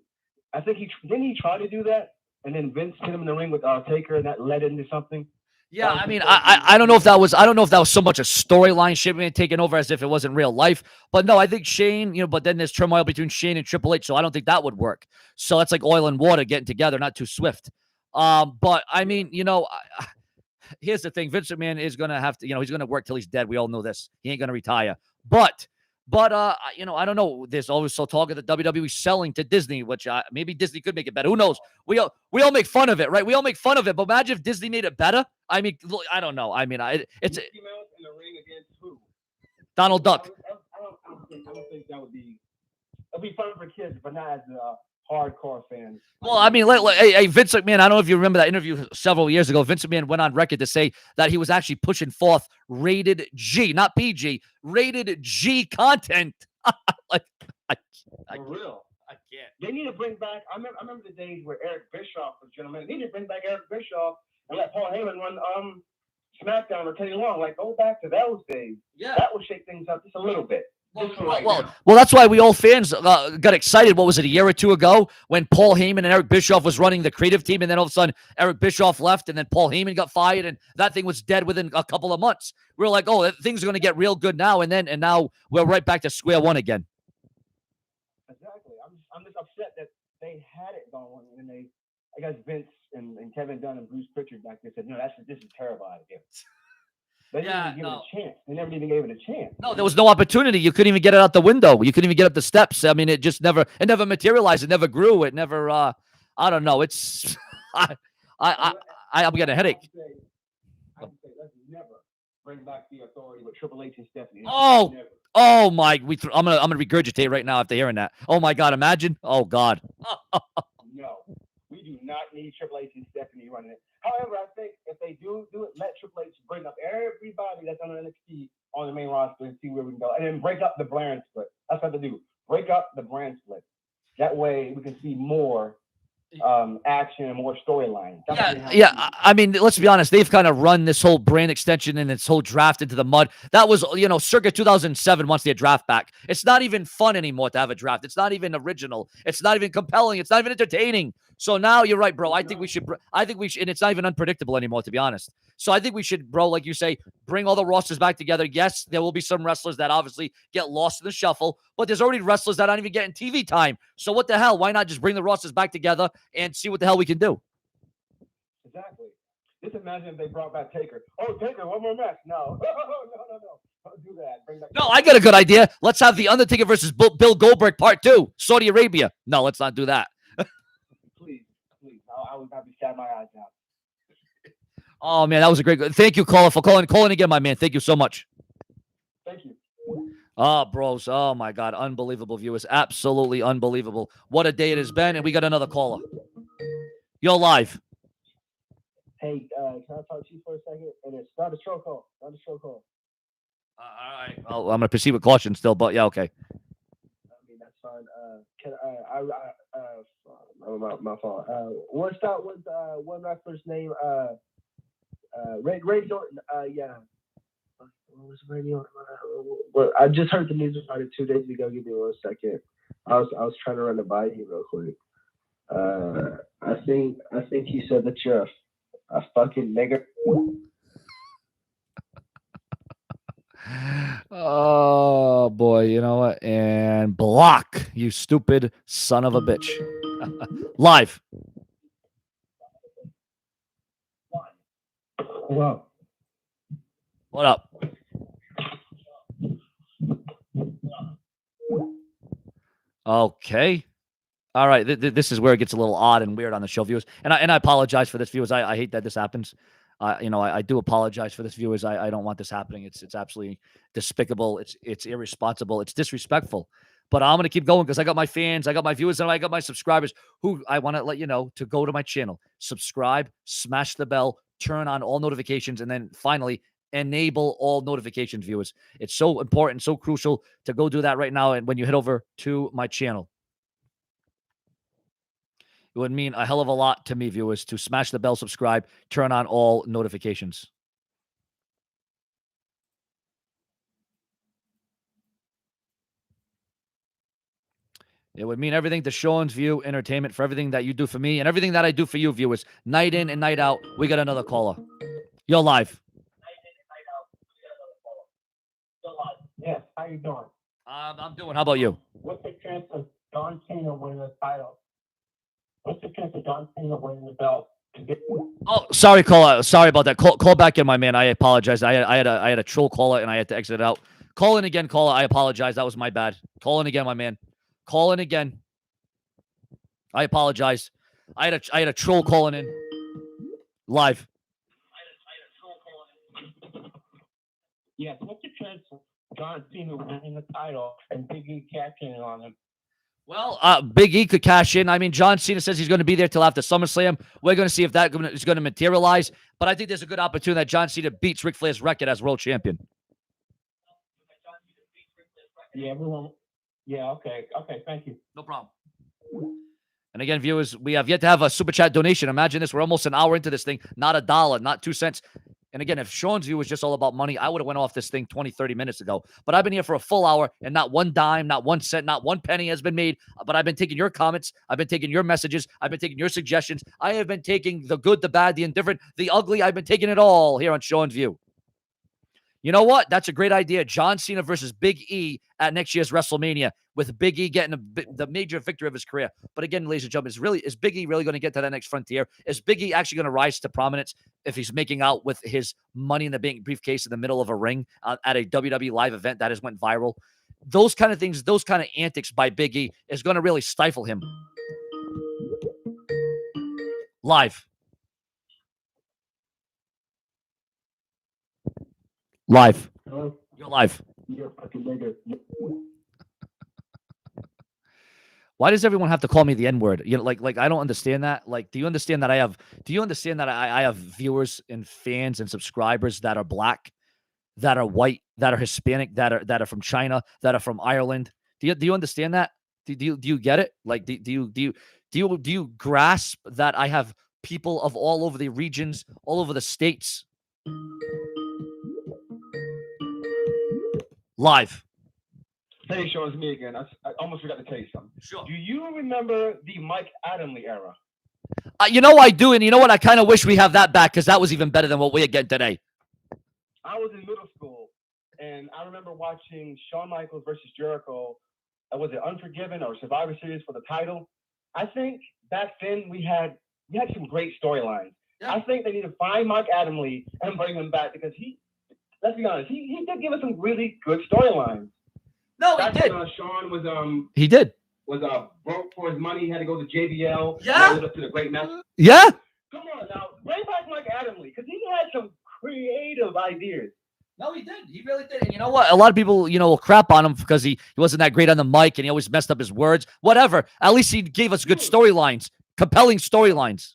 I think he tried to do that, and then Vince hit him in the ring with Taker, and that led into something. Yeah, I mean, I don't know if that was so much a storyline, Shane McMahon taking over as if it wasn't real life. But no, I think Shane, but then there's turmoil between Shane and Triple H, so I don't think that would work. So that's like oil and water getting together, not too swift. But I mean, here's the thing. Vince McMahon is going to have to, he's going to work till he's dead. We all know this. He ain't going to retire. But I don't know. There's also talk of the WWE selling to Disney, which maybe Disney could make it better. Who knows? We all make fun of it, right? We all make fun of it. But imagine if Disney made it better. I mean, look, I don't know. I mean, it's Mickey Mouse in the ring against who? Donald Duck. I don't think that would be. It'd be fun for kids, but not as hardcore fans. Well, I mean, hey, Vince McMahon, I don't know if you remember that interview several years ago. Vince McMahon went on record to say that he was actually pushing forth rated G, not PG, rated G content. For real. I can't. They need to bring back. I remember the days where Eric Bischoff was gentleman. They need to bring back Eric Bischoff and let Paul Heyman run SmackDown or Teddy Long. Like, go back to those days. Yeah. That would shake things up just a little bit. Well, that's why we all fans got excited. What was it, a year or two ago when Paul Heyman and Eric Bischoff was running the creative team, and then all of a sudden Eric Bischoff left, and then Paul Heyman got fired, and that thing was dead within a couple of months. We were like, oh, things are going to get real good now, and now we're right back to square one again. Exactly. I'm just upset that they had it going, and I guess Vince and Kevin Dunn and Bruce Pritchard back there said, no, this is a terrible idea. They didn't even give it a chance. They never even gave it a chance. No, there was no opportunity. You couldn't even get it out the window. You couldn't even get up the steps. I mean, it never materialized. It never grew. It never, I don't know. It's, I'm getting a headache. I would say let's never bring back the authority with Triple H and Stephanie. Oh, Never. oh my! I'm gonna regurgitate right now after hearing that. Oh my God! Imagine. Oh God. No, we do not need Triple H and Stephanie running it. However, I think if they do it, let Triple H bring up everybody that's on NXT on the main roster and see where we can go, and then break up the brand split. That's what they do. Break up the brand split. That way, we can see more action and more storyline. Yeah. I mean, let's be honest. They've kind of run this whole brand extension and this whole draft into the mud. That was, circa 2007 once they had draft back. It's not even fun anymore to have a draft. It's not even original. It's not even compelling. It's not even entertaining. So now you're right, bro. I think we should, and it's not even unpredictable anymore, to be honest. So I think we should, bro, like you say, bring all the rosters back together. Yes, there will be some wrestlers that obviously get lost in the shuffle, but there's already wrestlers that aren't even getting TV time. So what the hell? Why not just bring the rosters back together and see what the hell we can do? Exactly. Just imagine if they brought back Taker. Oh, Taker, one more match. No. No. Don't do that. Bring back No, I got a good idea. Let's have The Undertaker versus Bill Goldberg Part 2, Saudi Arabia. No, let's not do that. Please. I would not be sad my eyes out. Oh, man, that was a great. Thank you, caller, for calling. Calling again, my man. Thank you so much. Thank you. Oh, bros. Oh, my God. Unbelievable, viewers. Absolutely unbelievable. What a day it has been. And we got another caller. You're live. Hey, can I talk to you for a second? And it's not a show call. Not a show call. All right. Well, I'm going to proceed with caution still, but yeah, okay. I mean, that's fine. My fault. Let's start with one wrestler's name. Ray Jordan. Yeah. What was Ray Jordan? Well, I just heard the news about it 2 days ago. Give me 1 second. I was trying to run it by you real quick. I think you said that you're a fucking nigger. Oh, boy. You know what? And block, you stupid son of a bitch. Live. Wow. What up? Okay. All right. This is where it gets a little odd and weird on the show, viewers. And I apologize for this, viewers. I hate that this happens. I do apologize for this, viewers. I don't want this happening. It's absolutely despicable. It's irresponsible. It's disrespectful. But I'm going to keep going because I got my fans, I got my viewers, and I got my subscribers who I want to let you know to go to my channel, subscribe, smash the bell, turn on all notifications, and then finally enable all notifications, viewers. It's so important, so crucial to go do that right now. And when you head over to my channel, it would mean a hell of a lot to me, viewers, to smash the bell, subscribe, turn on all notifications. It would mean everything to Sean's View Entertainment for everything that you do for me and everything that I do for you, viewers. Night in and night out, we got another caller. You're live. Yes, how you doing? I'm doing. How about you? What's the chance of John Cena winning the title? What's the chance of John Cena winning the belt? Oh, sorry, caller. Sorry about that. Call back in, my man. I apologize. I had a troll caller and I had to exit it out. Call in again, caller. I apologize. That was my bad. Call in again, my man. Call in again. I apologize. I had a troll calling in live. Yes, what's the chance of John Cena winning the title and Big E catching it on him? Well, Big E could cash in. I mean, John Cena says he's going to be there till after SummerSlam. We're going to see if that is going to materialize. But I think there's a good opportunity that John Cena beats Ric Flair's record as world champion. Yeah, everyone. Yeah, okay, thank you. No problem. And again, viewers, we have yet to have a super chat donation. Imagine this. We're almost an hour into this thing. Not $1, not 2 cents. And again, if Sean's view was just all about money, I would have went off this thing 20, 30 minutes ago. But I've been here for a full hour and not one dime, not 1 cent, not one penny has been made. But I've been taking your comments. I've been taking your messages. I've been taking your suggestions. I have been taking the good, the bad, the indifferent, the ugly. I've been taking it all here on Sean's View. You know what? That's a great idea. John Cena versus Big E at next year's WrestleMania, with Big E getting the major victory of his career. But again, ladies and gentlemen, is Big E really going to get to that next frontier? Is Big E actually going to rise to prominence if he's making out with his Money in the Bank briefcase in the middle of a ring at a WWE live event that has went viral? Those kind of things, those kind of antics by Big E is going to really stifle him. Live. Live. Hello? You're live. You're a fucking nigga. Why does everyone have to call me the N-word? You know, like I don't understand that. Like, do you understand that I have viewers and fans and subscribers that are black, that are white, that are Hispanic, that are from China, that are from Ireland? Do you understand that? Do you get it? Like, do you grasp that I have people of all over the regions, all over the states? Live. Hey, Sean, it's me again. I almost forgot to tell you something. Sure. Do you remember the Mike Adamle era? You know I do, and you know what? I kind of wish we have that back because that was even better than what we are getting today. I was in middle school, and I remember watching Shawn Michaels versus Jericho. Was it Unforgiven or Survivor Series for the title? I think back then we had some great storylines. Yeah. I think they need to find Mike Adamle and bring him back because let's be honest, he did give us some really good storylines. No, he Back did. when, Sean was He did. was broke for his money. He had to go to JBL. Yeah. Lived up to the great match. Yeah. Come on now, bring back Mike Adamle because he had some creative ideas. No, he did. He really did. And you know what? A lot of people, will crap on him because he wasn't that great on the mic and he always messed up his words. Whatever. At least he gave us good storylines, compelling storylines.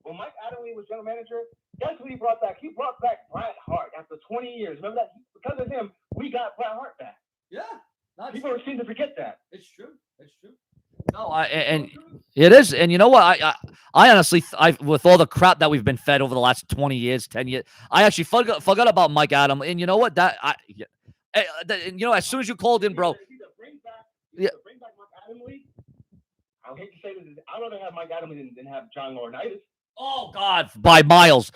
When Mike Adamle was general manager, guess who he brought back? He brought back Bret Hart after 20 years. Remember that? Because of him, we got Bret Hart back. Yeah. People seem to forget that. It's true. It's true. No, and it is. And you know what? I honestly, with all the crap that we've been fed over the last 20 years, 10 years, I actually forgot about Mike Adams. And you know what? As soon as you called in, bro. Bring Yeah. back Mike Adamle. I hate to say this, I'd rather have Mike Adamle than have John Laurinaitis. Oh God, by miles,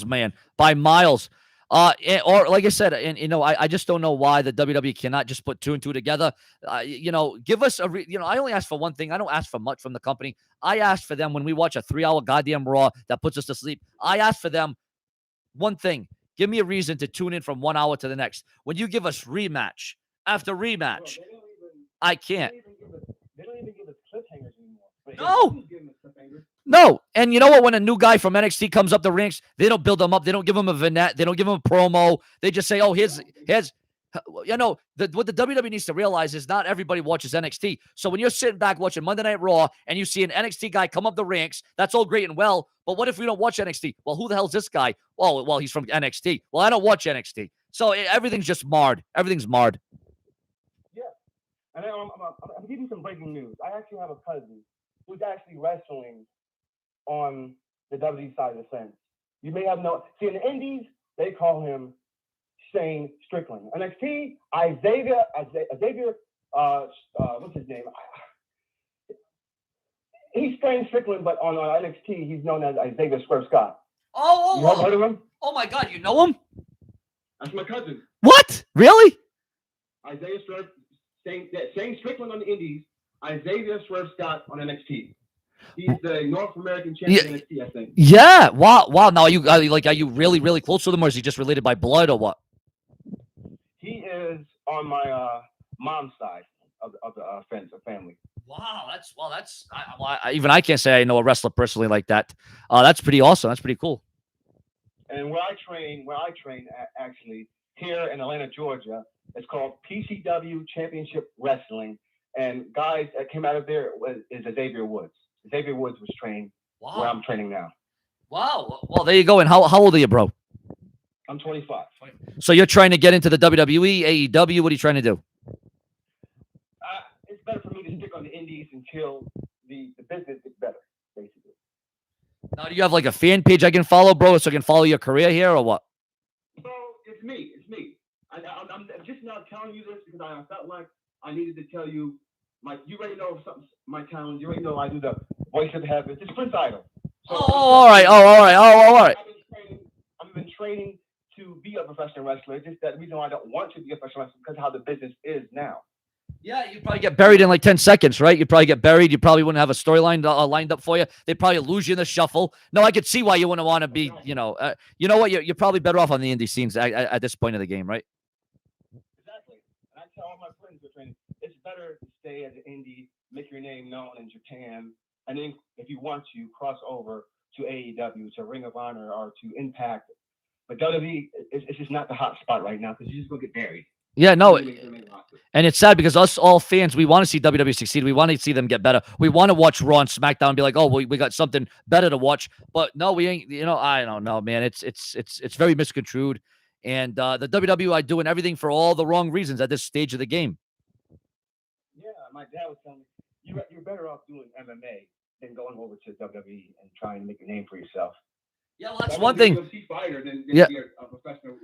man, by miles. Or like I said, and I just don't know why the WWE cannot just put two and two together. Give us a. I only ask for one thing. I don't ask for much from the company. I ask for them when we watch a 3-hour goddamn Raw that puts us to sleep. I ask for them one thing. Give me a reason to tune in from 1 hour to the next. When you give us rematch after rematch, I can't. They don't even give us cliffhangers anymore. No. No. And you know what? When a new guy from NXT comes up the ranks, they don't build him up. They don't give him a vignette. They don't give him a promo. They just say, oh, here's what the WWE needs to realize is not everybody watches NXT. So when you're sitting back watching Monday Night Raw and you see an NXT guy come up the ranks, that's all great and well. But what if we don't watch NXT? Well, who the hell's this guy? Oh, well, he's from NXT. Well, I don't watch NXT. So everything's just marred. Everything's marred. Yeah. And I'm giving you some breaking news. I actually have a cousin who's actually wrestling on the WWE side of the fence. You may have see in the Indies, they call him Shane Strickland. NXT, Xavier, what's his name? He's Shane Strickland, but on NXT, he's known as Xavier Swerve Scott. You heard of him? Oh my God, you know him? That's my cousin. What? Really? Isaiah Swerve, Shane Strickland on the Indies, Xavier Swerve Scott on NXT. He's the North American champion of NXT, I think. Yeah. Wow. Now, are you really, really close to them, or is he just related by blood, or what? He is on my mom's side of the fence of family. Wow. Even I can't say I know a wrestler personally like that. That's pretty awesome. That's pretty cool. And where I train actually here in Atlanta, Georgia, it's called PCW Championship Wrestling. And guys that came out of there is Xavier Woods. Xavier Woods was trained where I'm training now. Wow. Well, there you go. And how old are you, bro? I'm 25. So you're trying to get into the WWE, AEW. What are you trying to do? It's better for me to stick on the indies until the business gets better, basically. Now, do you have like a fan page I can follow, bro, so I can follow your career here, or what? So it's me. I'm just not telling you this because I felt like I needed to tell you. You already know my talent. You already know I do the voice of heaven. It's Prince Idol. So, all right. I've been training to be a professional wrestler. Just that reason why I don't want to be a professional wrestler because of how the business is now. Yeah, you'd probably get buried in like 10 seconds, right? You'd probably get buried. You probably wouldn't have a storyline lined up for you. They'd probably lose you in the shuffle. No, I could see why you wouldn't want to be, you know what? You're probably better off on the indie scenes at this point of the game, right? Exactly. And I tell all my friends who are training, it's better to stay as an indie, make your name known in Japan, and then if you want to, cross over to AEW, to Ring of Honor, or to Impact, But WWE, it's just not the hot spot right now because you're just gonna get buried. Yeah, no. They make the roster. And it's sad because us all fans, we want to see WWE succeed. We want to see them get better. We want to watch Raw and SmackDown and be like, oh, we got something better to watch. But no, we ain't. I don't know, man. It's very misconstrued. And the WWE are doing everything for all the wrong reasons at this stage of the game. Yeah, my dad was telling me you're better off doing MMA than going over to WWE and trying to make a name for yourself. Yeah, well, that's one thing. Fighter than Yeah. be a professional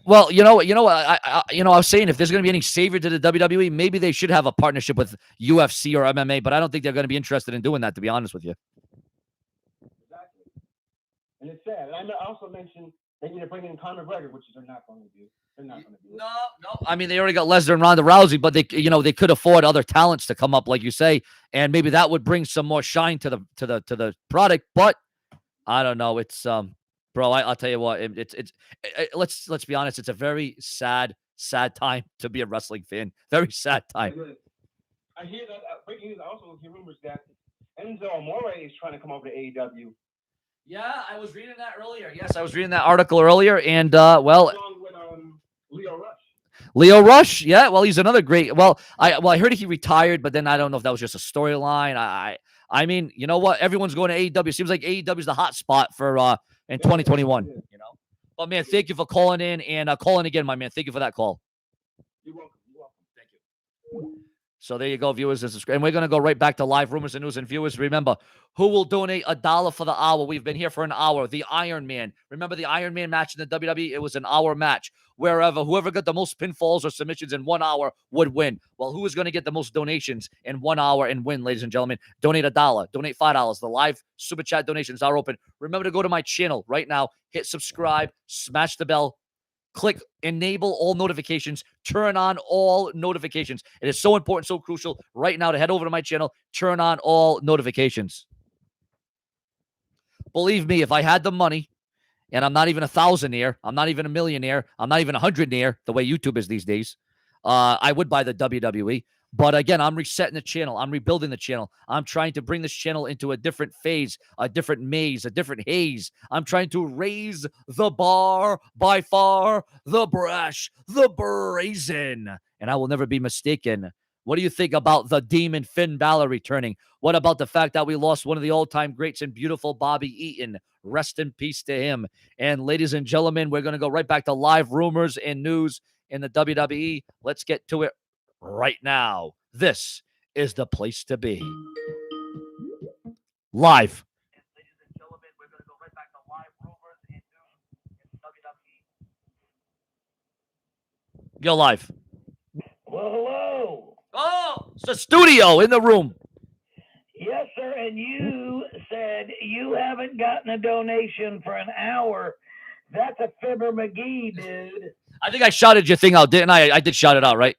Well, you know what? I was saying if there's going to be any savior to the WWE, maybe they should have a partnership with UFC or MMA. But I don't think they're going to be interested in doing that, to be honest with you. Exactly. And it's sad. And I also mentioned they need to bring in Conor McGregor, which they're not going to do. They're not going to do it. No. I mean, they already got Lesnar and Ronda Rousey, but they could afford other talents to come up, like you say, and maybe that would bring some more shine to the product. But I don't know. It's bro. I'll tell you what. Let's be honest. It's a very sad time to be a wrestling fan. Very sad time. I hear that breaking news. I also hear rumors that Enzo Amore is trying to come over to AEW. Yeah, I was reading that earlier. Yes, I was reading that article earlier, and Along with Leo Rush. Leo Rush, yeah. Well, he's another great. Well, I heard he retired, but then I don't know if that was just a storyline. I mean, you know what? Everyone's going to AEW. It seems like AEW is the hot spot for in 2021. You know. But man, thank you for calling in and calling again, my man. Thank you for that call. You're welcome. You're welcome. Thank you. So there you go, viewers. And we're going to go right back to live rumors and news. And viewers, remember, who will donate $1 for the hour? We've been here for an hour. The Iron Man. Remember the Iron Man match in the WWE? It was an hour match. Whoever got the most pinfalls or submissions in 1 hour would win. Well, who is going to get the most donations in 1 hour and win, ladies and gentlemen? Donate $1. Donate $5. The live super chat donations are open. Remember to go to my channel right now. Hit subscribe. Smash the bell. Click enable all notifications. Turn on all notifications. It is so important, so crucial right now to head over to my channel. Turn on all notifications. Believe me, if I had the money, and I'm not even a thousandaire, I'm not even a millionaire, I'm not even a hundredaire, the way YouTube is these days, I would buy the WWE. But again, I'm resetting the channel. I'm rebuilding the channel. I'm trying to bring this channel into a different phase, a different maze, a different haze. I'm trying to raise the bar by far, the brash, the brazen. And I will never be mistaken. What do you think about the demon Finn Balor returning? What about the fact that we lost one of the all-time greats and beautiful Bobby Eaton? Rest in peace to him. And ladies and gentlemen, we're going to go right back to live rumors and news in the WWE. Let's get to it right now. This is the place to be. Live. Ladies and gentlemen, we're going to go right back to live rumors and news in WWE. Go live. Well, hello. Oh, it's the studio in the room. Yes, sir. And you said you haven't gotten a donation for an hour. That's a Fibber McGee, dude. I think I shouted your thing out, didn't I? I did shout it out, right?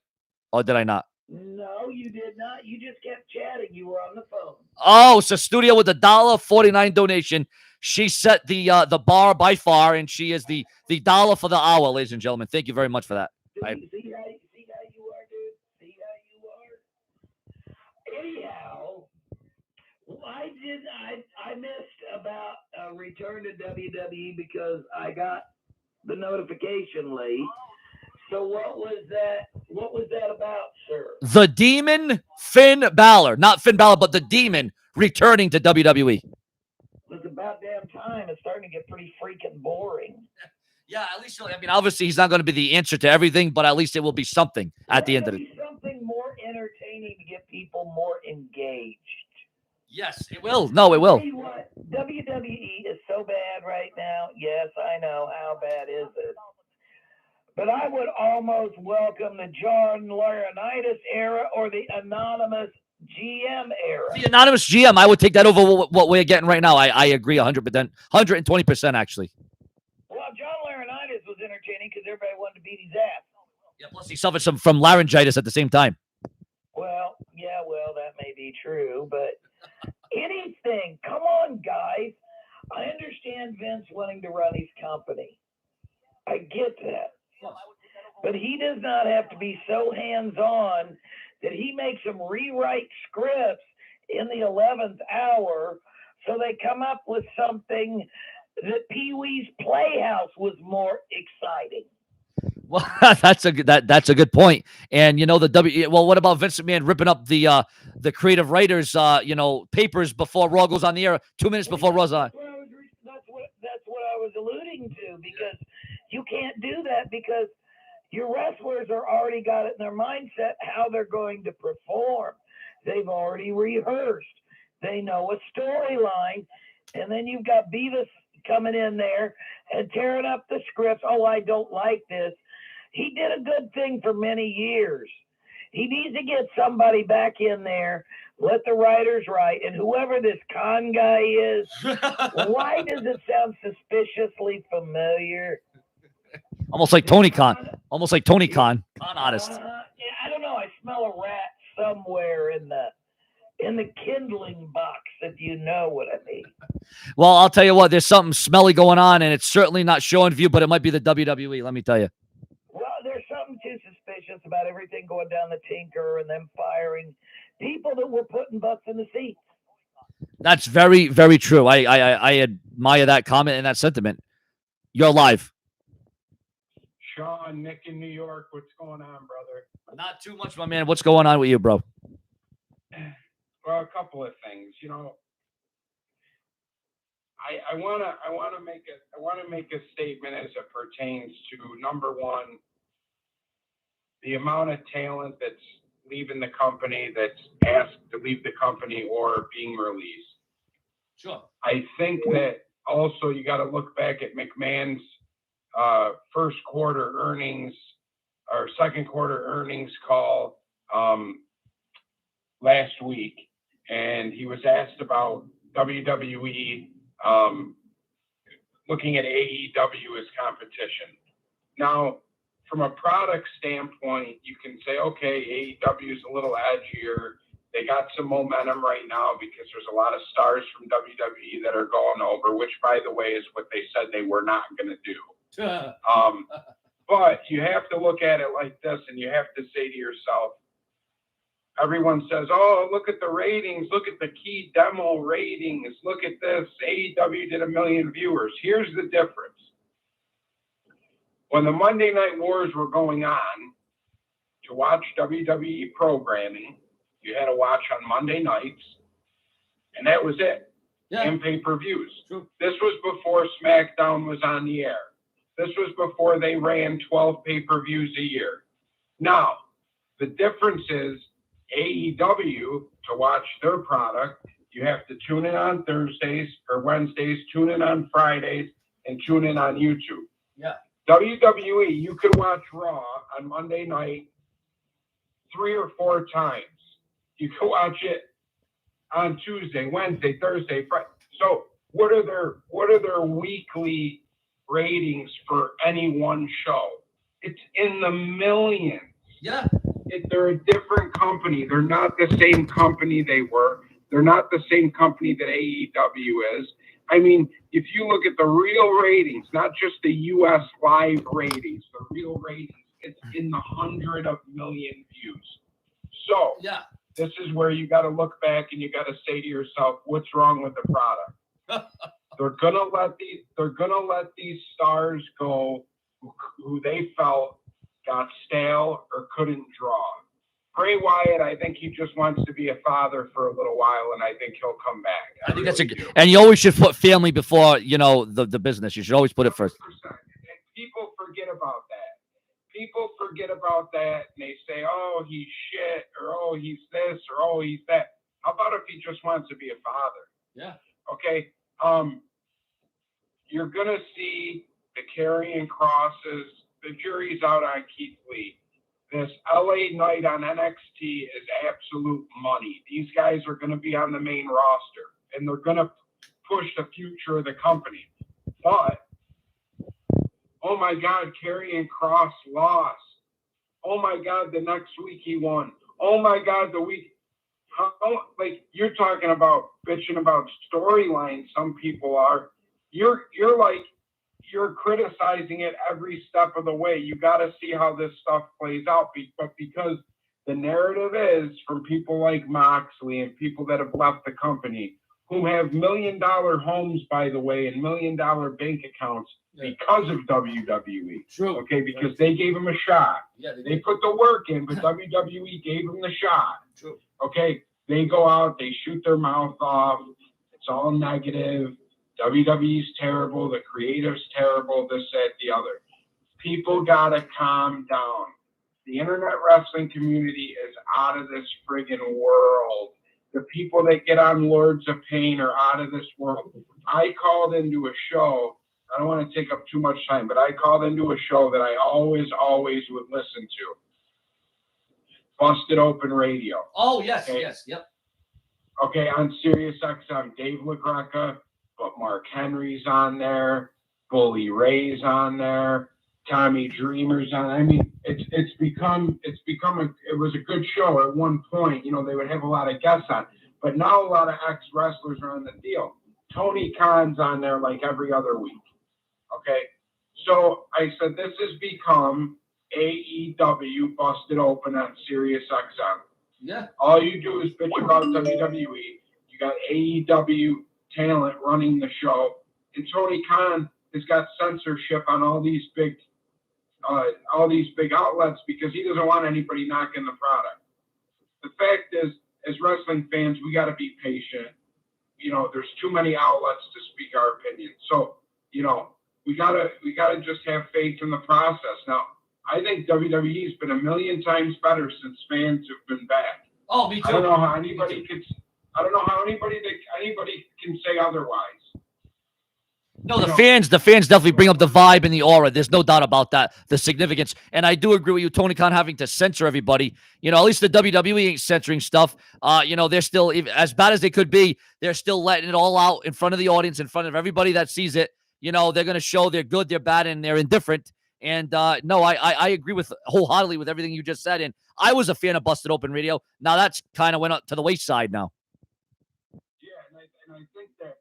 Or did I not? No, you did not. You just kept chatting. You were on the phone. Oh, it's a studio with a $1.49 donation. She set the bar by far, and she is the dollar for the hour, ladies and gentlemen. Thank you very much for that. See how you are, dude? See how you are? Anyhow, I missed about a return to WWE because I got the notification late. So what was that? What was that about, sir? The Demon Finn Balor, not Finn Balor, but the Demon returning to WWE. It's about damn time. It's starting to get pretty freaking boring. Yeah, at least I mean, obviously he's not going to be the answer to everything, but at least it will be something at the end of it. Something more entertaining to get people more engaged. Yes, it will. No, it will. Tell you what, WWE is so bad right now. Yes, I know. How bad is it? But I would almost welcome the John Laurinaitis era or the anonymous GM era. The anonymous GM, I would take that over what we're getting right now. I agree 100%, 120% actually. Well, John Laurinaitis was entertaining because everybody wanted to beat his ass. Yeah, plus he suffered from laryngitis at the same time. Well, yeah, that may be true, but anything. Come on, guys. I understand Vince wanting to run his company. I get that. But he does not have to be so hands-on that he makes them rewrite scripts in the 11th hour so they come up with something that Pee-wee's Playhouse was more exciting. Well, that's a good point. And well, what about Vince McMahon ripping up the creative writers papers before Raw goes on the air, 2 minutes before Raw's on? That's what I was alluding to, because you can't do that because your wrestlers are already got it in their mindset how they're going to perform. They've already rehearsed. They know a storyline, and then you've got Beavis coming in there and tearing up the scripts. Oh, I don't like this. He did a good thing for many years. He needs to get somebody back in there, let the writers write, and whoever this Khan guy is, why does it sound suspiciously familiar? Almost like Tony Khan. Almost like Tony Khan. Con artist. Yeah, I don't know. I smell a rat somewhere in the kindling box, if you know what I mean. Well, I'll tell you what. There's something smelly going on, and it's certainly not showing view, but it might be the WWE. Let me tell you. Well, there's something too suspicious about everything going down the Tinker and them firing people that were putting butts in the seats. That's very, very true. I admire that comment and that sentiment. You're live. Sean, Nick in New York, what's going on, brother? Not too much, my man. What's going on with you, bro? Well, a couple of things. I want to make a statement as it pertains to, number one, the amount of talent that's leaving the company, that's asked to leave the company or being released. Sure. I think that also you got to look back at McMahon's first quarter earnings or second quarter earnings call last week, and he was asked about WWE looking at AEW as competition. Now, from a product standpoint, you can say, okay, AEW is a little edgier. They got some momentum right now because there's a lot of stars from WWE that are going over, which, by the way, is what they said they were not going to do. But you have to look at it like this, and you have to say to yourself, everyone says, oh, look at the ratings. Look at the key demo ratings. Look at this. AEW did 1 million viewers. Here's the difference. When the Monday Night Wars were going on, to watch WWE programming, you had to watch on Monday nights, and that was it. Yeah. And pay-per-views. True. This was before SmackDown was on the air. This was before they ran 12 pay-per-views a year. Now, the difference is AEW, to watch their product, you have to tune in on Thursdays or Wednesdays, tune in on Fridays, and tune in on YouTube. Yeah. WWE, you could watch Raw on Monday night 3 or 4 times. You can watch it on Tuesday, Wednesday, Thursday, Friday. So what are their weekly ratings for any one show? It's in the millions. Yeah. They're a different company. They're not the same company they were. They're not the same company that AEW is. I mean, if you look at the real ratings, not just the U.S. live ratings, the real ratings, it's in the 100 of million views. So Yeah. this is where you got to look back and you got to say to yourself, what's wrong with the product? They're gonna let these stars go who they felt got stale or couldn't draw. Bray Wyatt, I think he just wants to be a father for a little while, and I think he'll come back. I think that's and you always should put family before the business. You should always put it first. 100%. People forget about that. People forget about that, and they say, "Oh, he's shit," or "Oh, he's this," or "Oh, he's that." How about if he just wants to be a father? Yeah. Okay. You're gonna see the carrying crosses. The jury's out on Keith Lee. This LA night on NXT is absolute money. These guys are going to be on the main roster, and they're going to push the future of the company. But, oh my God, Karrion Kross lost. Oh my God, the next week he won. Oh my God, the week. You're talking about bitching about storylines. Some people are. You're criticizing it every step of the way. You got to see how this stuff plays out. But because the narrative is from people like Moxley and people that have left the company, who have $1 million homes, by the way, and $1 million bank accounts because of WWE. True. Okay, because they gave them a shot. Yeah, They put the work in, but WWE gave them the shot. True. Okay, they go out, they shoot their mouth off. It's all negative. WWE's terrible. The creative's terrible. This, that, the other. People gotta calm down. The internet wrestling community is out of this friggin' world. The people that get on Lords of Pain are out of this world. I called into a show. I don't want to take up too much time, but I called into a show that I always would listen to. Busted Open Radio. Oh, yes, Okay. yes, yep. Okay, on Sirius XM, Dave LaGreca, but Mark Henry's on there, Bully Ray's on there, Tommy Dreamer's on. I mean, it was a good show at one point. You know, they would have a lot of guests on, but now a lot of ex-wrestlers are on the deal. Tony Khan's on there like every other week. Okay, so I said this has become AEW Busted Open on Sirius XM. Yeah. All you do is bitch about WWE. You got AEW talent running the show, and Tony Khan has got censorship on all these big outlets because he doesn't want anybody knocking the product. The fact is, as wrestling fans, we got to be patient. You know, there's too many outlets to speak our opinion. So, you know, we gotta just have faith in the process. Now, I think WWE's been a million times better since fans have been back. Oh, me too. I don't know how anybody can say otherwise. No, the fans definitely bring up the vibe and the aura. There's no doubt about that, the significance. And I do agree with you, Tony Khan having to censor everybody. You know, at least the WWE ain't censoring stuff. You know, they're still, as bad as they could be, they're still letting it all out in front of the audience, in front of everybody that sees it. You know, they're going to show they're good, they're bad, and they're indifferent. And no, I agree with wholeheartedly with everything you just said. And I was a fan of Busted Open Radio. Now that's kind of went up to the wayside now. Yeah, and I think that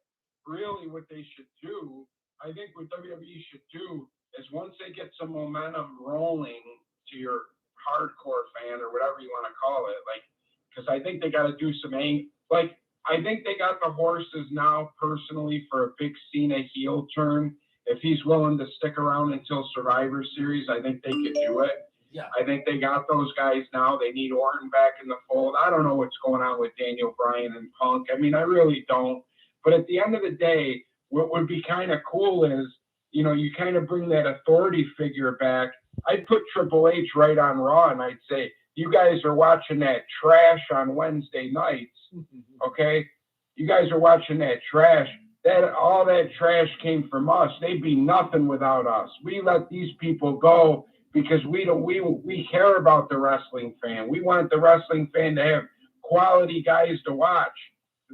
really what they should do, I think what WWE should do is once they get some momentum rolling to your hardcore fan or whatever you want to call it, like, because I think they got to do some I think they got the horses now personally for a big Cena heel turn. If he's willing to stick around until Survivor Series, I think they could do it. Yeah. I think they got those guys now. They need Orton back in the fold. I don't know what's going on with Daniel Bryan and Punk. I mean, I really don't. But at the end of the day, what would be kind of cool is, you know, you kind of bring that authority figure back. I'd put Triple H right on Raw, and I'd say, you guys are watching that trash on Wednesday nights, okay? You guys are watching that trash. All that trash came from us. They'd be nothing without us. We let these people go because we care about the wrestling fan. We want the wrestling fan to have quality guys to watch.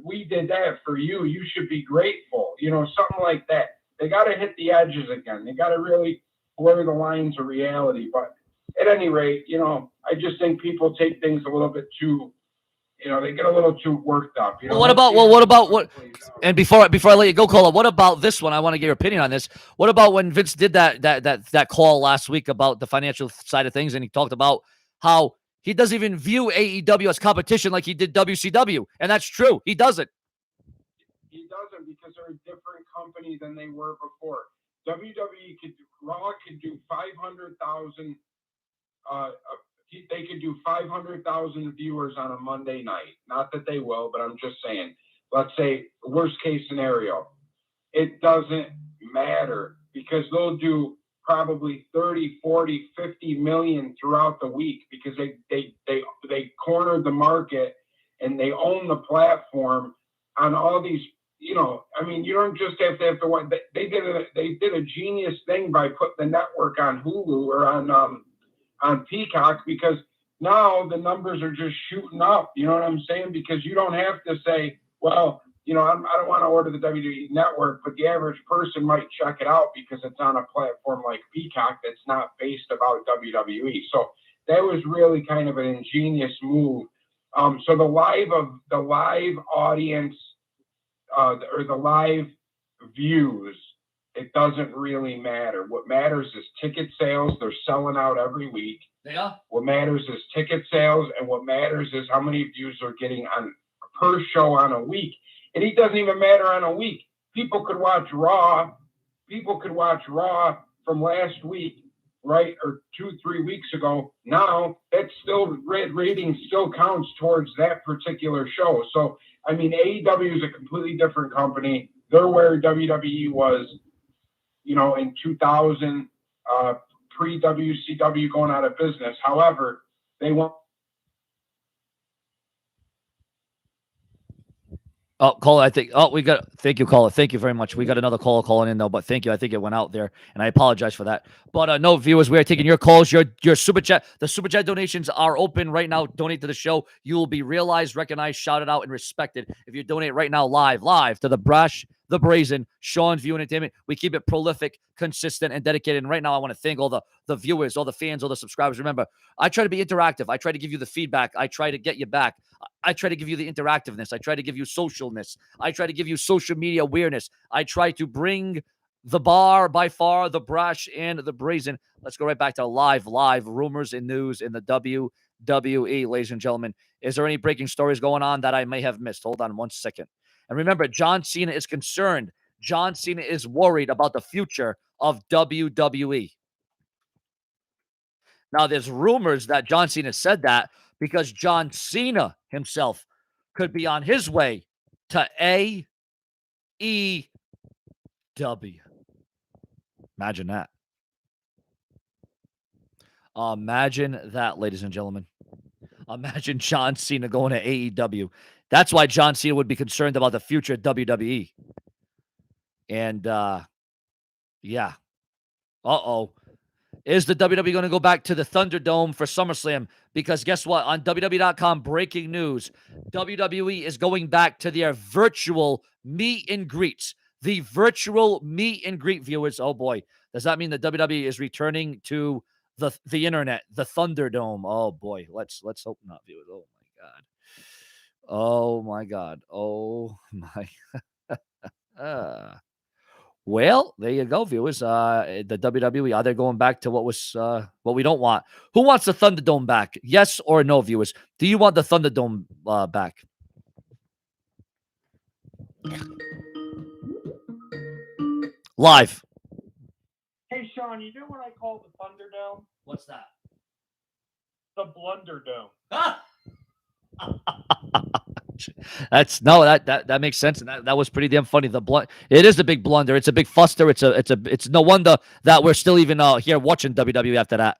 We did that for you. You should be grateful. You know, something like that. They got to hit the edges again. They got to really blur the lines of reality. But at any rate, you know, I just think people take things a little bit too, you know, they get a little too worked up. You know? And before I let you go, Cola, what about this one? I want to get your opinion on this. What about when Vince did that call last week about the financial side of things, and he talked about how he doesn't even view AEW as competition like he did WCW, and that's true. He doesn't. He doesn't because they're a different company than they were before. Raw could do 500,000. They could do 500,000 viewers on a Monday night. Not that they will, but I'm just saying. Let's say worst case scenario. It doesn't matter because they'll do probably 30, 40, 50 million throughout the week because they cornered the market and they own the platform on all these. You know, I mean, you don't just have to one. They did a genius thing by putting the network on Hulu or on Peacock because now the numbers are just shooting up. You know what I'm saying? Because you don't have to say, well, you know, I don't want to order the WWE network, but the average person might check it out because it's on a platform like Peacock that's not based about WWE. So that was really kind of an ingenious move. So the live audience or the live views, it doesn't really matter. What matters is ticket sales. They're selling out every week. They are. What matters is ticket sales, and what matters is how many views they're getting on per show on a week. And it doesn't even matter on a week. People could watch Raw. People could watch Raw from last week, right, or 2-3 weeks ago. Now that's still ratings still counts towards that particular show. So I mean, AEW is a completely different company. They're where WWE was, you know, in 2000, pre-WCW going out of business. However, they want. Oh, caller, I think. Oh, we got. Thank you, caller. Thank you very much. We got another caller calling in though, but thank you. I think it went out there, and I apologize for that. But no, viewers, we are taking your calls. Your super chat. The super chat donations are open right now. Donate to the show. You will be realized, recognized, shouted out, and respected if you donate right now, live to the Brash, the Brazen, Sean's View Entertainment. We keep it prolific, consistent, and dedicated. And right now, I want to thank all the viewers, all the fans, all the subscribers. Remember, I try to be interactive. I try to give you the feedback. I try to get you back. I try to give you the interactiveness. I try to give you socialness. I try to give you social media awareness. I try to bring the bar, by far, the Brash and the Brazen. Let's go right back to live rumors and news in the WWE, ladies and gentlemen. Is there any breaking stories going on that I may have missed? Hold on one second. And remember, John Cena is concerned. John Cena is worried about the future of WWE. Now, there's rumors that John Cena said that because John Cena himself could be on his way to AEW. Imagine that. Imagine that, ladies and gentlemen. Imagine John Cena going to AEW. That's why John Cena would be concerned about the future of WWE. And, yeah. Uh-oh. Is the WWE going to go back to the Thunderdome for SummerSlam? Because guess what? On WWE.com, breaking news, WWE is going back to their virtual meet and greets. The virtual meet and greet, viewers. Oh, boy. Does that mean the WWE is returning to the internet, the Thunderdome? Oh, boy. Let's hope not, viewers. Oh, my God. Oh, my God. Well, there you go, viewers. The WWE, are they going back to what we don't want? Who wants the Thunderdome back? Yes or no, viewers? Do you want the Thunderdome back? Live. Hey, Sean, you know what I call the Thunderdome? What's that? The Blunderdome. That makes sense, and that was pretty damn funny. It is a big blunder. It's a big fuster. It's no wonder that we're still even here watching WWE after that.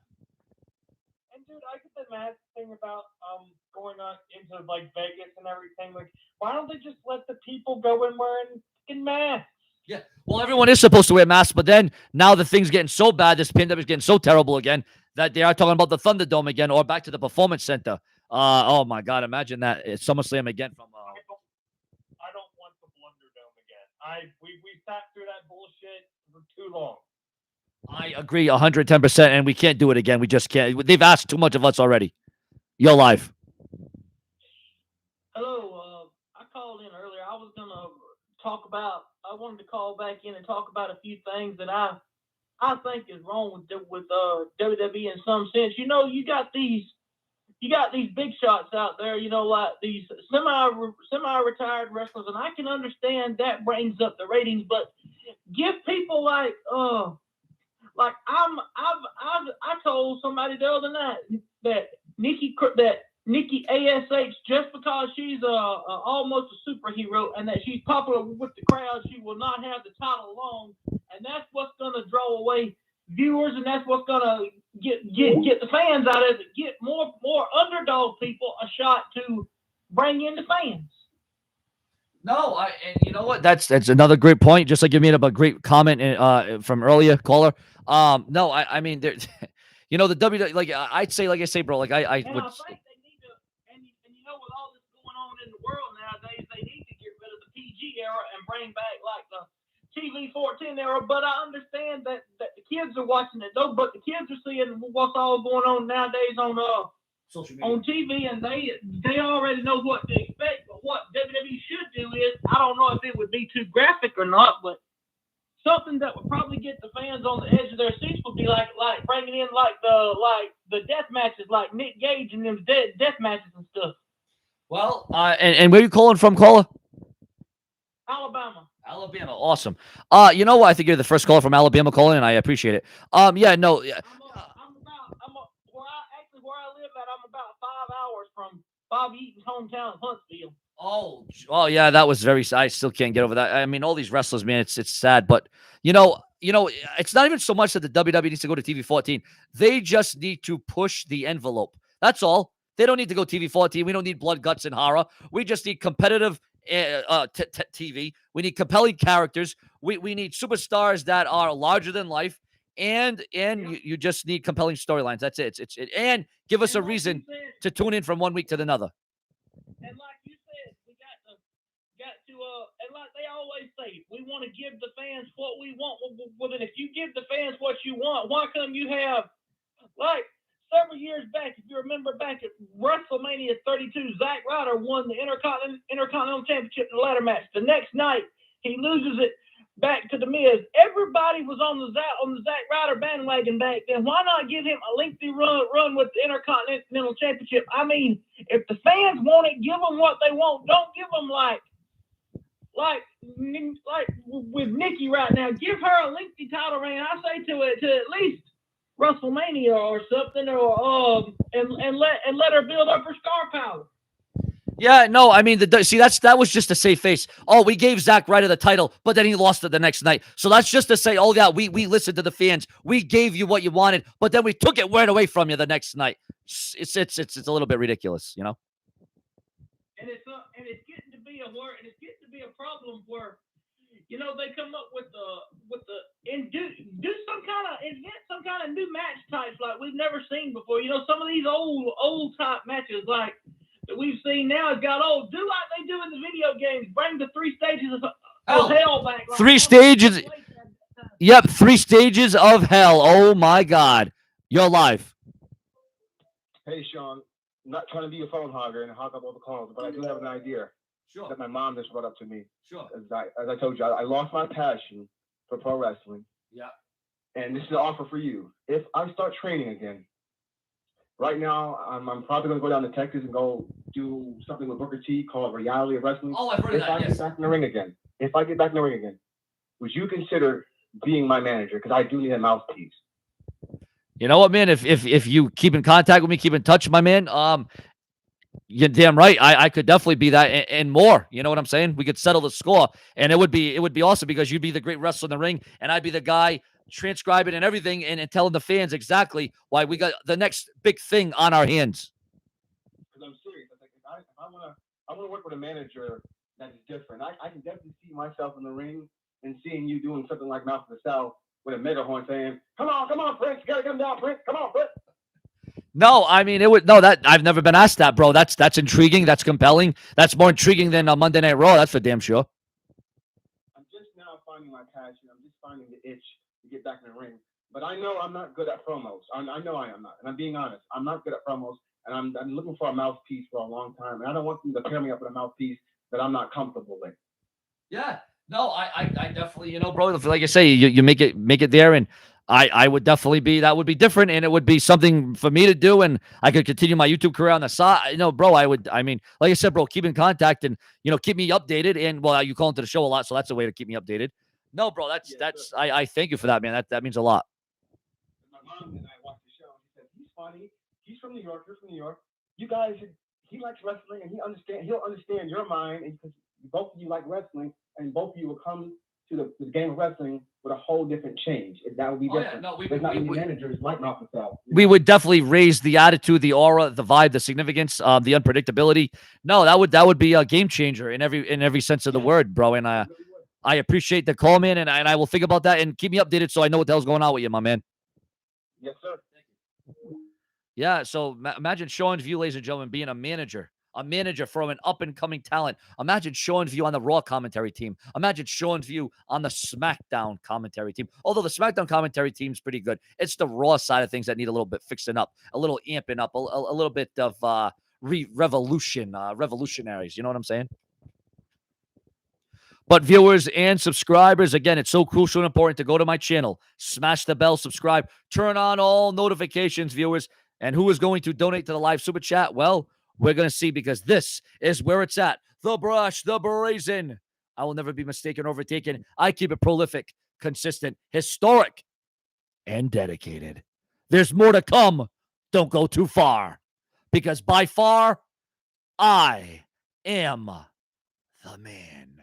And dude, I get the mask thing about going on into like Vegas and everything. Like, why don't they just let the people go in wearing fucking masks? Yeah, well, everyone is supposed to wear masks, but then now the thing's getting so bad, this pandemic's getting so terrible again that they are talking about the Thunderdome again or back to the Performance Center. Oh my God! Imagine that it's SummerSlam again from. I don't want the Blunderdome again. We sat through that bullshit for too long. I agree 110%, and we can't do it again. We just can't. They've asked too much of us already. You're live. Hello. I called in earlier. I was gonna I wanted to call back in and talk about a few things that I think is wrong with WWE in some sense. You know, you got these big shots out there, you know, like these semi-retired wrestlers, and I can understand that brings up the ratings, but give people I told somebody the other night that Nikki ASH, just because she's almost a superhero and that she's popular with the crowd, she will not have the title long, and that's what's going to draw away viewers, and that's what's going to get the fans out of it, get more underdog people a shot to bring in the fans. No, and you know what? That's another great point. Just like you made up a great comment from earlier, caller. No, I mean, there, you know, the WWE, like I'd say, like I say, bro, like I would. I think they need to, and you know, with all this going on in the world nowadays, they need to get rid of the PG era and bring back like the TV-14 era. But I understand that the kids are watching it though. But the kids are seeing what's all going on nowadays on on TV, and they already know what to expect. But what WWE should do is, I don't know if it would be too graphic or not, but something that would probably get the fans on the edge of their seats would be like bringing in like the death matches, like Nick Gage and them death matches and stuff. Well, and where are you calling from, caller? Alabama. Alabama, awesome. You know what? I think you're the first caller from Alabama calling, and I appreciate it. Yeah, no, yeah. Where I live at, I'm about 5 hours from Bob Eaton's hometown, Huntsville. Oh, yeah, that was very. I still can't get over that. I mean, all these wrestlers, man, it's sad, but you know, it's not even so much that the WWE needs to go to TV 14. They just need to push the envelope. That's all. They don't need to go TV 14. We don't need blood, guts, and horror. We just need competitive TV. We need compelling characters. We need superstars that are larger than life, and you just need compelling storylines. That's it. It's and give us a reason to tune in from one week to another. And like you said, we got to and like they always say, we want to give the fans what we want. Well, then if you give the fans what you want, why come you have, like, several years back, if you remember back at WrestleMania 32, Zack Ryder won the Intercontinental Championship in the ladder match. The next night, he loses it back to The Miz. Everybody was on the Zack Ryder bandwagon back then. Why not give him a lengthy run with the Intercontinental Championship? I mean, if the fans want it, give them what they want. Don't give them like with Nikki right now. Give her a lengthy title reign. I say to at least WrestleMania or something, or and let her build up her star power. Yeah, no, I mean, that was just to save face. Oh, we gave Zack Ryder the title, but then he lost it the next night. So that's just to say, oh yeah, we listened to the fans. We gave you what you wanted, but then we took it right away from you the next night. It's a little bit ridiculous, you know. And it's getting to be a problem where, you know, they come up with invent some kind of new match types like we've never seen before. You know, some of these old type matches like that we've seen now has got old. Do like they do in the video games. Bring the 3 stages of hell back. Like 3 stages. Yep, 3 stages of hell. Oh my God, you're live. Hey, Sean. I'm not trying to be a phone hogger and hog up all the calls, but I do have an idea that my mom just brought up to me. Sure. As I told you, I lost my passion for pro wrestling. Yeah. And this is an offer for you. If I start training again, right now, I'm probably going to go down to Texas and go do something with Booker T called Reality of Wrestling. Oh, I've heard of that, yes. If I get back in the ring again, would you consider being my manager? Because I do need a mouthpiece. You know what, man? If you keep in contact with me, keep in touch, my man. You're damn right. I could definitely be that and more. You know what I'm saying? We could settle the score, and it would be awesome because you'd be the great wrestler in the ring, and I'd be the guy transcribing and everything and telling the fans exactly why we got the next big thing on our hands. Because I'm serious. I want to work with a manager that is different. I can definitely see myself in the ring and seeing you doing something like Mouth of the South with a megahorn saying, come on, Prince, you gotta come down, Prince, come on, Prince. No, I mean that I've never been asked that, bro. That's intriguing, that's compelling. That's more intriguing than Monday Night Raw, that's for damn sure. I'm just now finding my passion. I'm just finding the itch to get back in the ring. But I know I'm not good at promos. I know I am not. And I'm being honest. I'm not good at promos. And I'm looking for a mouthpiece for a long time. And I don't want them to pair me up with a mouthpiece that I'm not comfortable with. Yeah. No, I definitely, bro, like I say, you make it there, and I would definitely that would be different, and it would be something for me to do, and I could continue my YouTube career on the side. Bro, like I said, bro, keep in contact and, keep me updated. And, well, you call into the show a lot, so that's a way to keep me updated. No, bro, I thank you for that, man. That means a lot. My mom and I watched the show, and she said, he's funny. He's from New York. You're from New York. You guys, he likes wrestling, and he'll understand your mind, and because both of you like wrestling, and both of you will come to the game of wrestling with a whole different change. That would be different. There's not many managers like Malcolm South. We would definitely raise the attitude, the aura, the vibe, the significance, the unpredictability. No, that would be a game changer in every sense of the word, bro. And I appreciate the call, man, and I will think about that and keep me updated so I know what the hell's going on with you, my man. Yes, sir. Yeah, so imagine Sean's view, ladies and gentlemen, being a manager from an up-and-coming talent. Imagine Sean's view on the Raw commentary team. Imagine Sean's view on the SmackDown commentary team. Although the SmackDown commentary team's pretty good. It's the Raw side of things that need a little bit fixing up, a little amping up, a little bit of revolutionaries. You know what I'm saying? But viewers and subscribers, again, it's so crucial and important to go to my channel, smash the bell, subscribe, turn on all notifications, viewers. And who is going to donate to the live super chat? Well, we're going to see, because this is where it's at. The Brush, the Brazen, I will never be mistaken or overtaken. I keep it prolific, consistent, historic, and dedicated. There's more to come. Don't go too far. Because by far, I am the man.